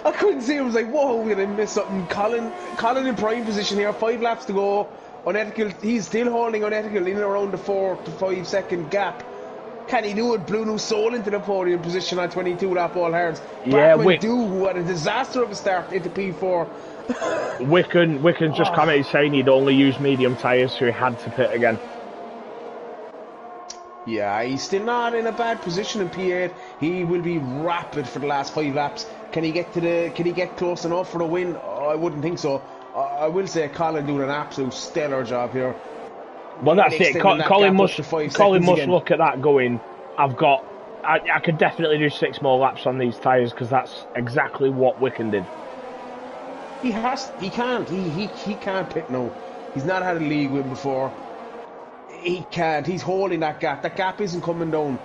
I couldn't see him. I was like, whoa, we didn't miss something. Colin in prime position here, 5 laps to go. Unethical, he's still holding Unethical in and around the 4 to 5 second gap. Can he do it? Blue New Soul into the podium position on 22 lap all hards. Yeah, who had a disaster of a start into P4. Wiccan just commented saying he'd only use medium tyres, so he had to pit again. Yeah, he's still not in a bad position in P8. He will be rapid for the last 5 laps. Can he get close enough for the win? Oh, I wouldn't think so. I will say Colin doing an absolute stellar job here. Well, that's it. Colin must look at that going, I could definitely do 6 more laps on these tyres, because that's exactly what Wiccan did. He can't pit now. He's not had a league win before. He can't. He's holding that gap. That gap isn't coming down.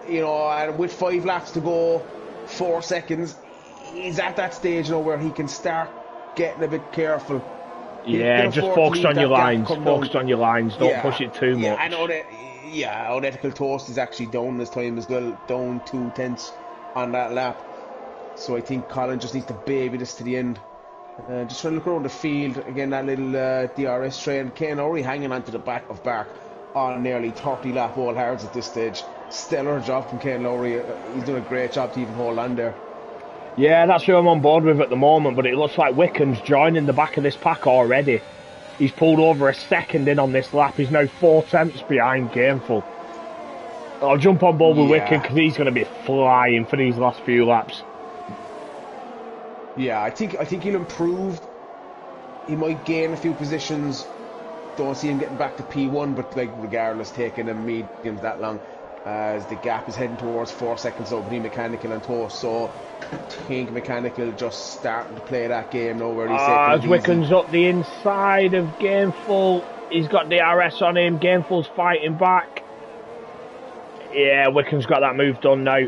You know, and with 5 laps to go, 4 seconds, he's at that stage now where he can start getting a bit careful. Yeah, just focus on your lines. Focus on your lines. Don't push it too much. I know that. Yeah, Unethical Toast is actually down this time as well. Down 2 tenths on that lap. So I think Colin just needs to baby this to the end. Just trying to look around the field again. That little DRS train. Kane already hanging onto the back of Bark on nearly 30 lap all hards at this stage. Stellar job from Kane Lowry. He's doing a great job to even hold on there. Yeah, that's who I'm on board with at the moment, but it looks like Wiccan's joining the back of this pack already. He's pulled over a second in on this lap. He's now 4 tenths behind Gameful. I'll jump on board with Wiccan because he's going to be flying for these last few laps. Yeah, I think he'll improve. He might gain a few positions. Don't see him getting back to P1, but like regardless, taking them mediums that long, as the gap is heading towards 4 seconds over between Mechanical and Toast. So I think Mechanical just starting to play that game now where he's as Wiccan's up the inside of Gameful. He's got DRS on him. Gameful's fighting back. Yeah, Wiccan's got that move done now.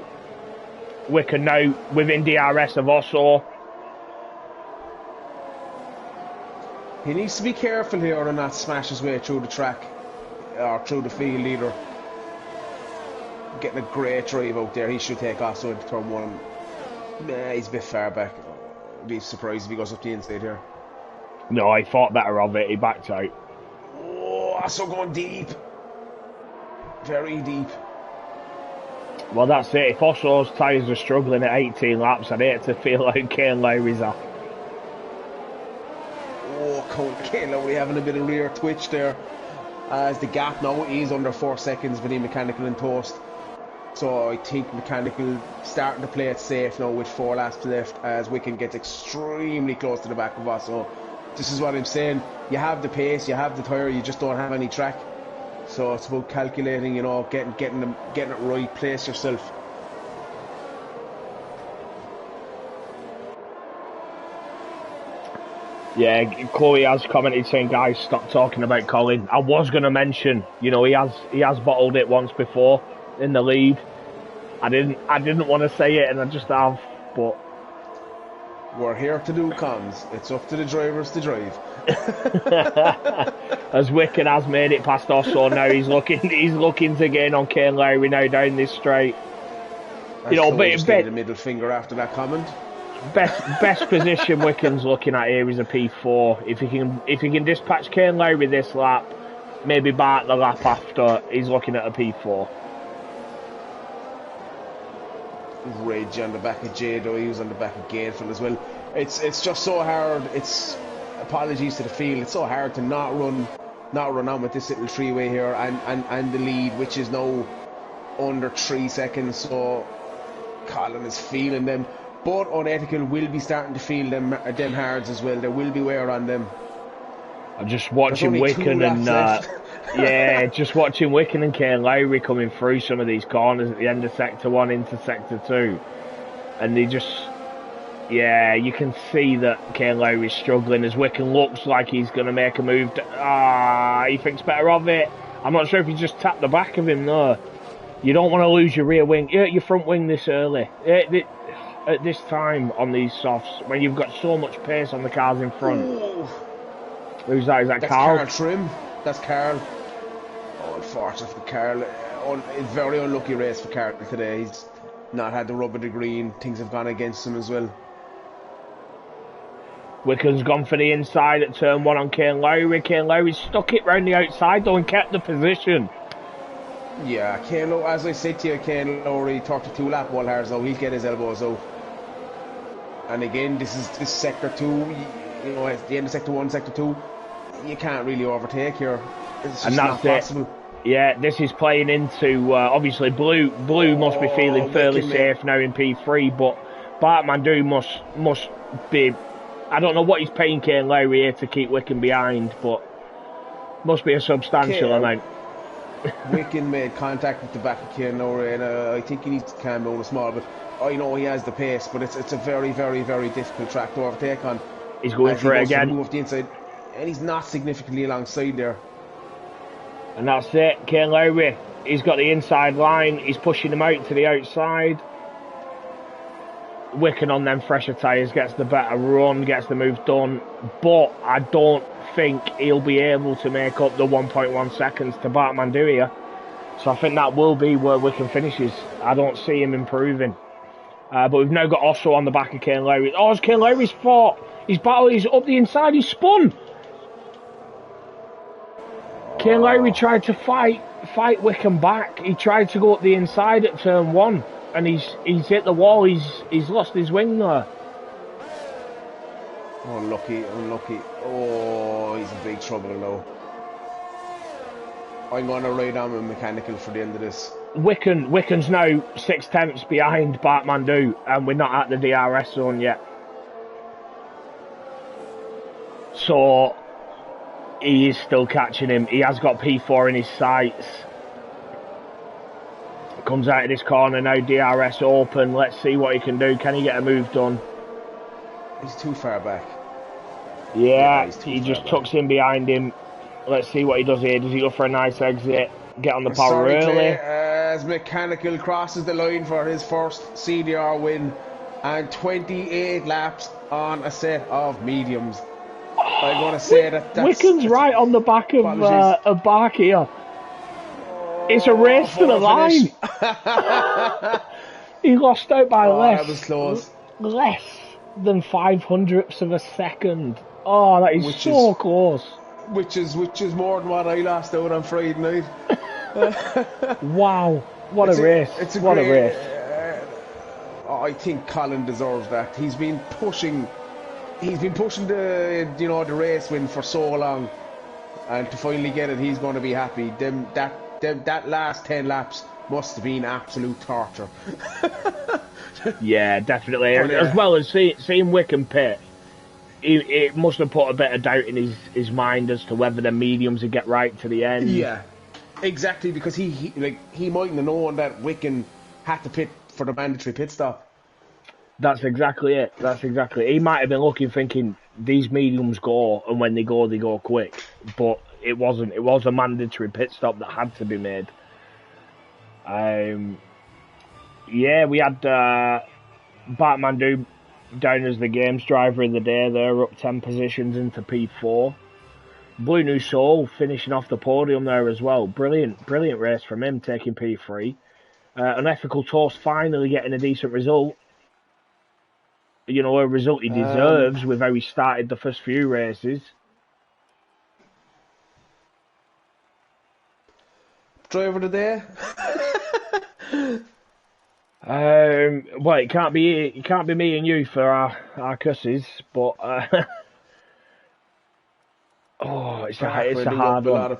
Wiccan now within DRS of Osso. He needs to be careful here and not smash his way through the track or through the field either. Getting a great drive out there. He should take Osso into turn 1. Nah, he's a bit far back. I'd be surprised if he goes up the inside here. No, he thought better of it. He backed out. Oh, Osso going deep. Very deep. Well, that's it. If Osso's tyres are struggling at 18 laps, I'd hate to feel like Kane Lowry's off. Oh, Kane Lowry having a bit of rear twitch there. As the gap now is under 4 seconds between Mechanical and Toast. So I think Mechanical starting to play it safe now with 4 laps left as Wiccan gets extremely close to the back of us. So this is what I'm saying. You have the pace, you have the tyre, you just don't have any track. So it's about calculating, you know, getting it right, place yourself. Yeah, Chloe has commented saying, guys, stop talking about Colin. I was going to mention, you know, he has bottled it once before in the lead. I didn't want to say it, and I just have, but we're here to do comms. It's up to the drivers to drive. As Wiccan has made it past Osso now, he's looking to gain on Kane Lowry now down this straight. You know, but the middle finger after that comment. Best position Wiccan's looking at here is a P4. If he can dispatch Kane Lowry this lap, maybe Bart the lap after, he's looking at a P4. Rage on the back of Jado, he was on the back of Gateful as well. It's just so hard. It's apologies to the field. It's so hard to not run on with this little 3-way here and the lead, which is now under 3 seconds. So Colin is feeling them, but Unethical will be starting to feel them hards as well. There will be wear on them. I'm just There's watching only 2 Wicken and laps left. yeah, just watching Wicken and Kane Lowry coming through some of these corners at the end of Sector 1 into Sector 2. And they just, yeah, you can see that Kane Lowry's struggling as Wicken looks like he's going to make a move. He thinks better of it. I'm not sure if he just tapped the back of him though. You don't want to lose your rear wing, your front wing this early. At this time on these softs, when you've got so much pace on the cars in front. Ooh. Who's that? Is that That's Carl? Carl Trim. That's Carl. Oh, unfortunate for Carl. It's a very unlucky race for Carl today. He's not had the rub of the green. Things have gone against him as well. Wicken's gone for the inside at turn 1 on Kane Lowry. Kane Lowry stuck it round the outside though and kept the position. Yeah, Kane, as I said to you, Kane Lowry 32 lap wall hard, so he'll get his elbows out. And again, this sector 2, you know, at the end of sector 1, sector 2, you can't really overtake here. It's just not possible. Yeah, this is playing into obviously Blue must be feeling fairly safe now in P3, but Bartmandu must be. I don't know what he's paying Kane Lowry here to keep Wicken behind, but must be a substantial amount. Wicken made contact with the back of Kane Lowry, and I think he needs to calm down a small bit. I know he has the pace, but it's a very, very, very difficult track to overtake on. He's going for it again. Move off the inside, and he's not significantly alongside there. And that's it, Kane Lowry. He's got the inside line. He's pushing him out to the outside. Wicken on them fresher tyres gets the better run, gets the move done. But I don't think he'll be able to make up the 1.1 seconds to Bartmandu here. So I think that will be where Wicken finishes. I don't see him improving. But we've now got Osso on the back of Kane Lowry. Oh, it's Kane Lowry's fault. He's battled, he's up the inside, he's spun. Kane Lowry tried to fight Wicken back. He tried to go up the inside at turn 1. And he's hit the wall, he's lost his wing there. Oh, unlucky. Oh, he's in big trouble now. I'm going to ride on him mechanical for the end of this. Wicken's now 6 tenths behind Bartmandu, and we're not at the DRS zone yet. So he is still catching him. He has got P4 in his sights. Comes out of this corner now, DRS open. Let's see what he can do. Can he get a move done? He's too far back. Yeah, he just tucks in behind him. Let's see what he does here. Does he go for a nice exit? Get on the power early? Clay, as Mechanical crosses the line for his first CDR win and 28 laps on a set of mediums. I'm going to say that's... Wicken's right on the back of Bark here. It's a race to the line. He lost out by that was close. Less than 500ths of a second. Oh, that is so close. Which is more than what I lost out on Friday night. Wow, what a race! What a race! I think Colin deserves that. He's been pushing the race win for so long, and to finally get it, he's going to be happy. That last 10 laps must have been absolute torture. Yeah, definitely. As well as seeing Wicken pit, it must have put a bit of doubt in his mind as to whether the mediums would get right to the end. Yeah, exactly, because he mightn't have known that Wicken had to pit for the mandatory pit stop. That's exactly it. He might have been looking, thinking these mediums go, and when they go quick. But it wasn't. It was a mandatory pit stop that had to be made. Yeah, we had Bartmandu down as the games driver of the day there, up 10 positions into P4. Blue New Soul finishing off the podium there as well. Brilliant race from him, taking P3. Unethical Toast finally getting a decent result. You know, a result he deserves with how he started the first few races. Driver of the day? Well, it can't be me and you for our cusses, but it's a hard one.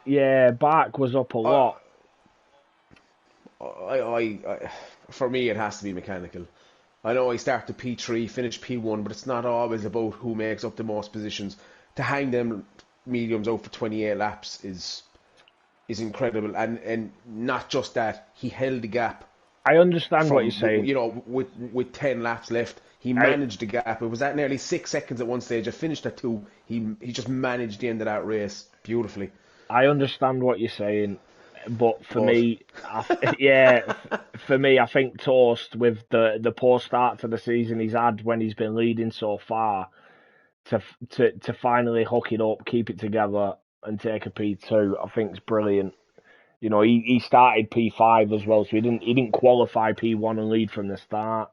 Yeah, Bark was up a lot. For me, it has to be Mechanical. I know I started P3, finished P1, but it's not always about who makes up the most positions. To hang them mediums out for 28 laps is incredible, and not just that, he held the gap I understand what you're from saying. with 10 laps left. He managed the gap. It was at nearly 6 seconds at one stage. I finished at 2. He just managed the end of that race beautifully. I understand what you're saying, but for But me, for me, I think Toast, with the poor start to the season he's had when he's been leading so far, to finally hook it up, keep it together, and take a P2, I think is brilliant. He started P5 as well, so he didn't qualify P1 and lead from the start.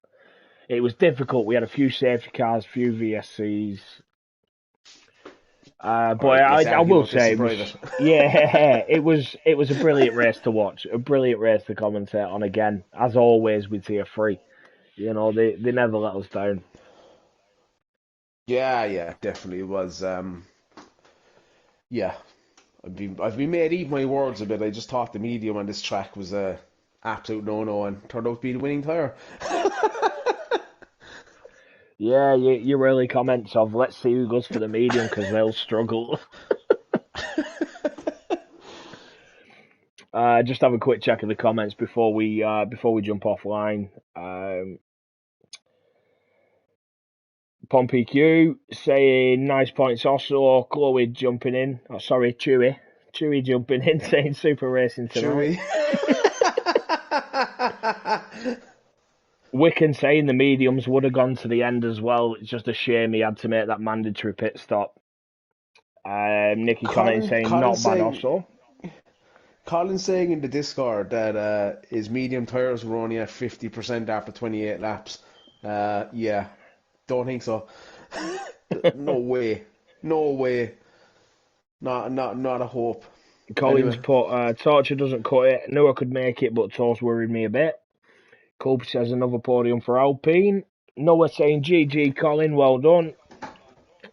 It was difficult. We had a few safety cars, few VSCs. But all right, let's I argue will about this say in it was, private. it was a brilliant race to watch, a brilliant race to commentate on again, as always with Tier 3. They never let us down. Yeah, definitely it was. Yeah, I've been made eat my words a bit. I just thought the medium on this track was a absolute no-no, and turned out to be the winning tyre. Yeah, your early comments of let's see who goes for the medium because they'll struggle. Just have a quick check of the comments before we jump offline. Pompey Q saying nice points also. Chloe jumping in. Oh, sorry, Chewy jumping in saying super racing tonight. Chewy. Wicken saying the mediums would have gone to the end as well. It's just a shame he had to make that mandatory pit stop. Nicky commenting saying not bad also. Colin's saying in the Discord that his medium tyres were only at 50% after 28 laps. Yeah, don't think so. No way. No way. Not a hope. Collins Anyway, put Torture doesn't cut it. Knew I could make it, but Toast worried me a bit. Culp says another podium for Alpine. Noah saying GG Colin, well done.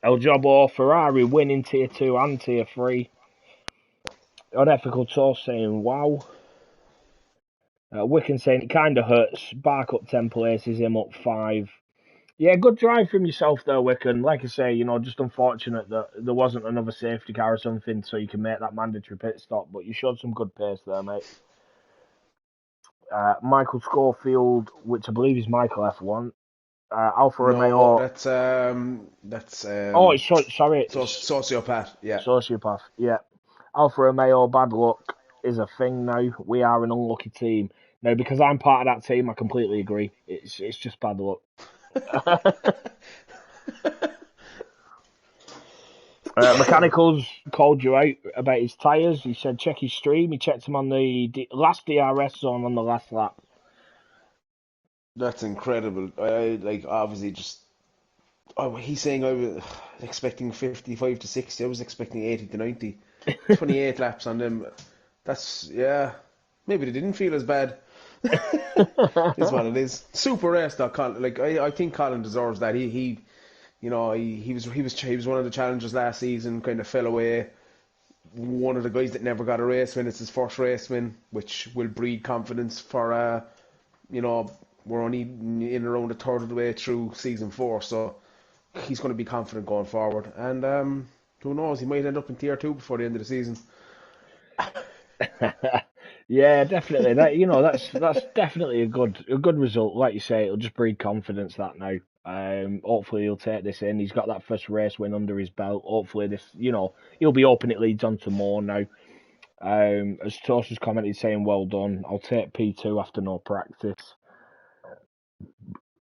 El Jobo Ferrari winning tier 2 and tier 3. Unethical Toast saying wow. Wicken saying it kind of hurts. Bark up 10 places, him up 5. Yeah, good drive from yourself there, Wicken. Like I say, just unfortunate that there wasn't another safety car or something so you can make that mandatory pit stop, but you showed some good pace there, mate. Michael Schofield, which I believe is Michael F1. Alfa no, Romeo. that's Oh, it's sorry, sociopath. Yeah. sociopath. Yeah, Alfa Romeo. Bad luck is a thing now. We are an unlucky team now because I'm part of that team. I completely agree. It's just bad luck. Mechanicals called you out about his tyres. He said check his stream. He checked him on the last DRS zone on the last lap. That's incredible. I like obviously just. Oh, he's saying I was expecting 55 to 60. I was expecting 80 to 90. 28 laps on them. That's yeah. Maybe they didn't feel as bad. Is what it is. Super race though, Colin. Like I think Colin deserves that. He was one of the challengers last season. Kind of fell away. One of the guys that never got a race win. It's his first race win, which will breed confidence for we're only in around a third of the way through season 4, so he's going to be confident going forward. And who knows, he might end up in tier 2 before the end of the season. Yeah, definitely. That's definitely a good result. Like you say, it'll just breed confidence that now. Hopefully he'll take this in. He's got that first race win under his belt. Hopefully he'll be hoping it leads on to more now. As Toast has commented saying, well done. I'll take P2 after no practice.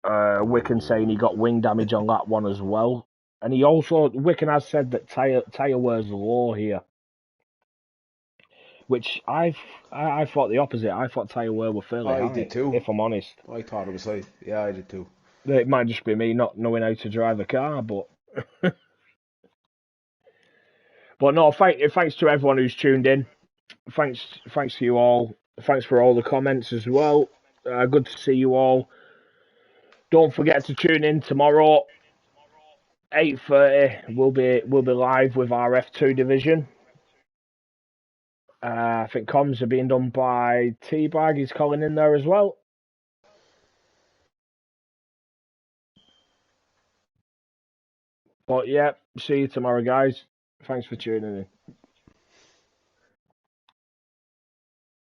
Wicken saying he got wing damage on that one as well. And Wicken has said that tyre wear's low here. Which I thought the opposite. I thought tyre wear were fairly I high, did too. if I'm honest. I thought it was high. Yeah, I did too. It might just be me not knowing how to drive a car, but but no. Thanks to everyone who's tuned in. Thanks to you all. Thanks for all the comments as well. Good to see you all. Don't forget to tune in tomorrow. 8:30. We'll be live with our F2 division. I think comms are being done by T-Bag. He's calling in there as well. But yeah, see you tomorrow, guys. Thanks for tuning in.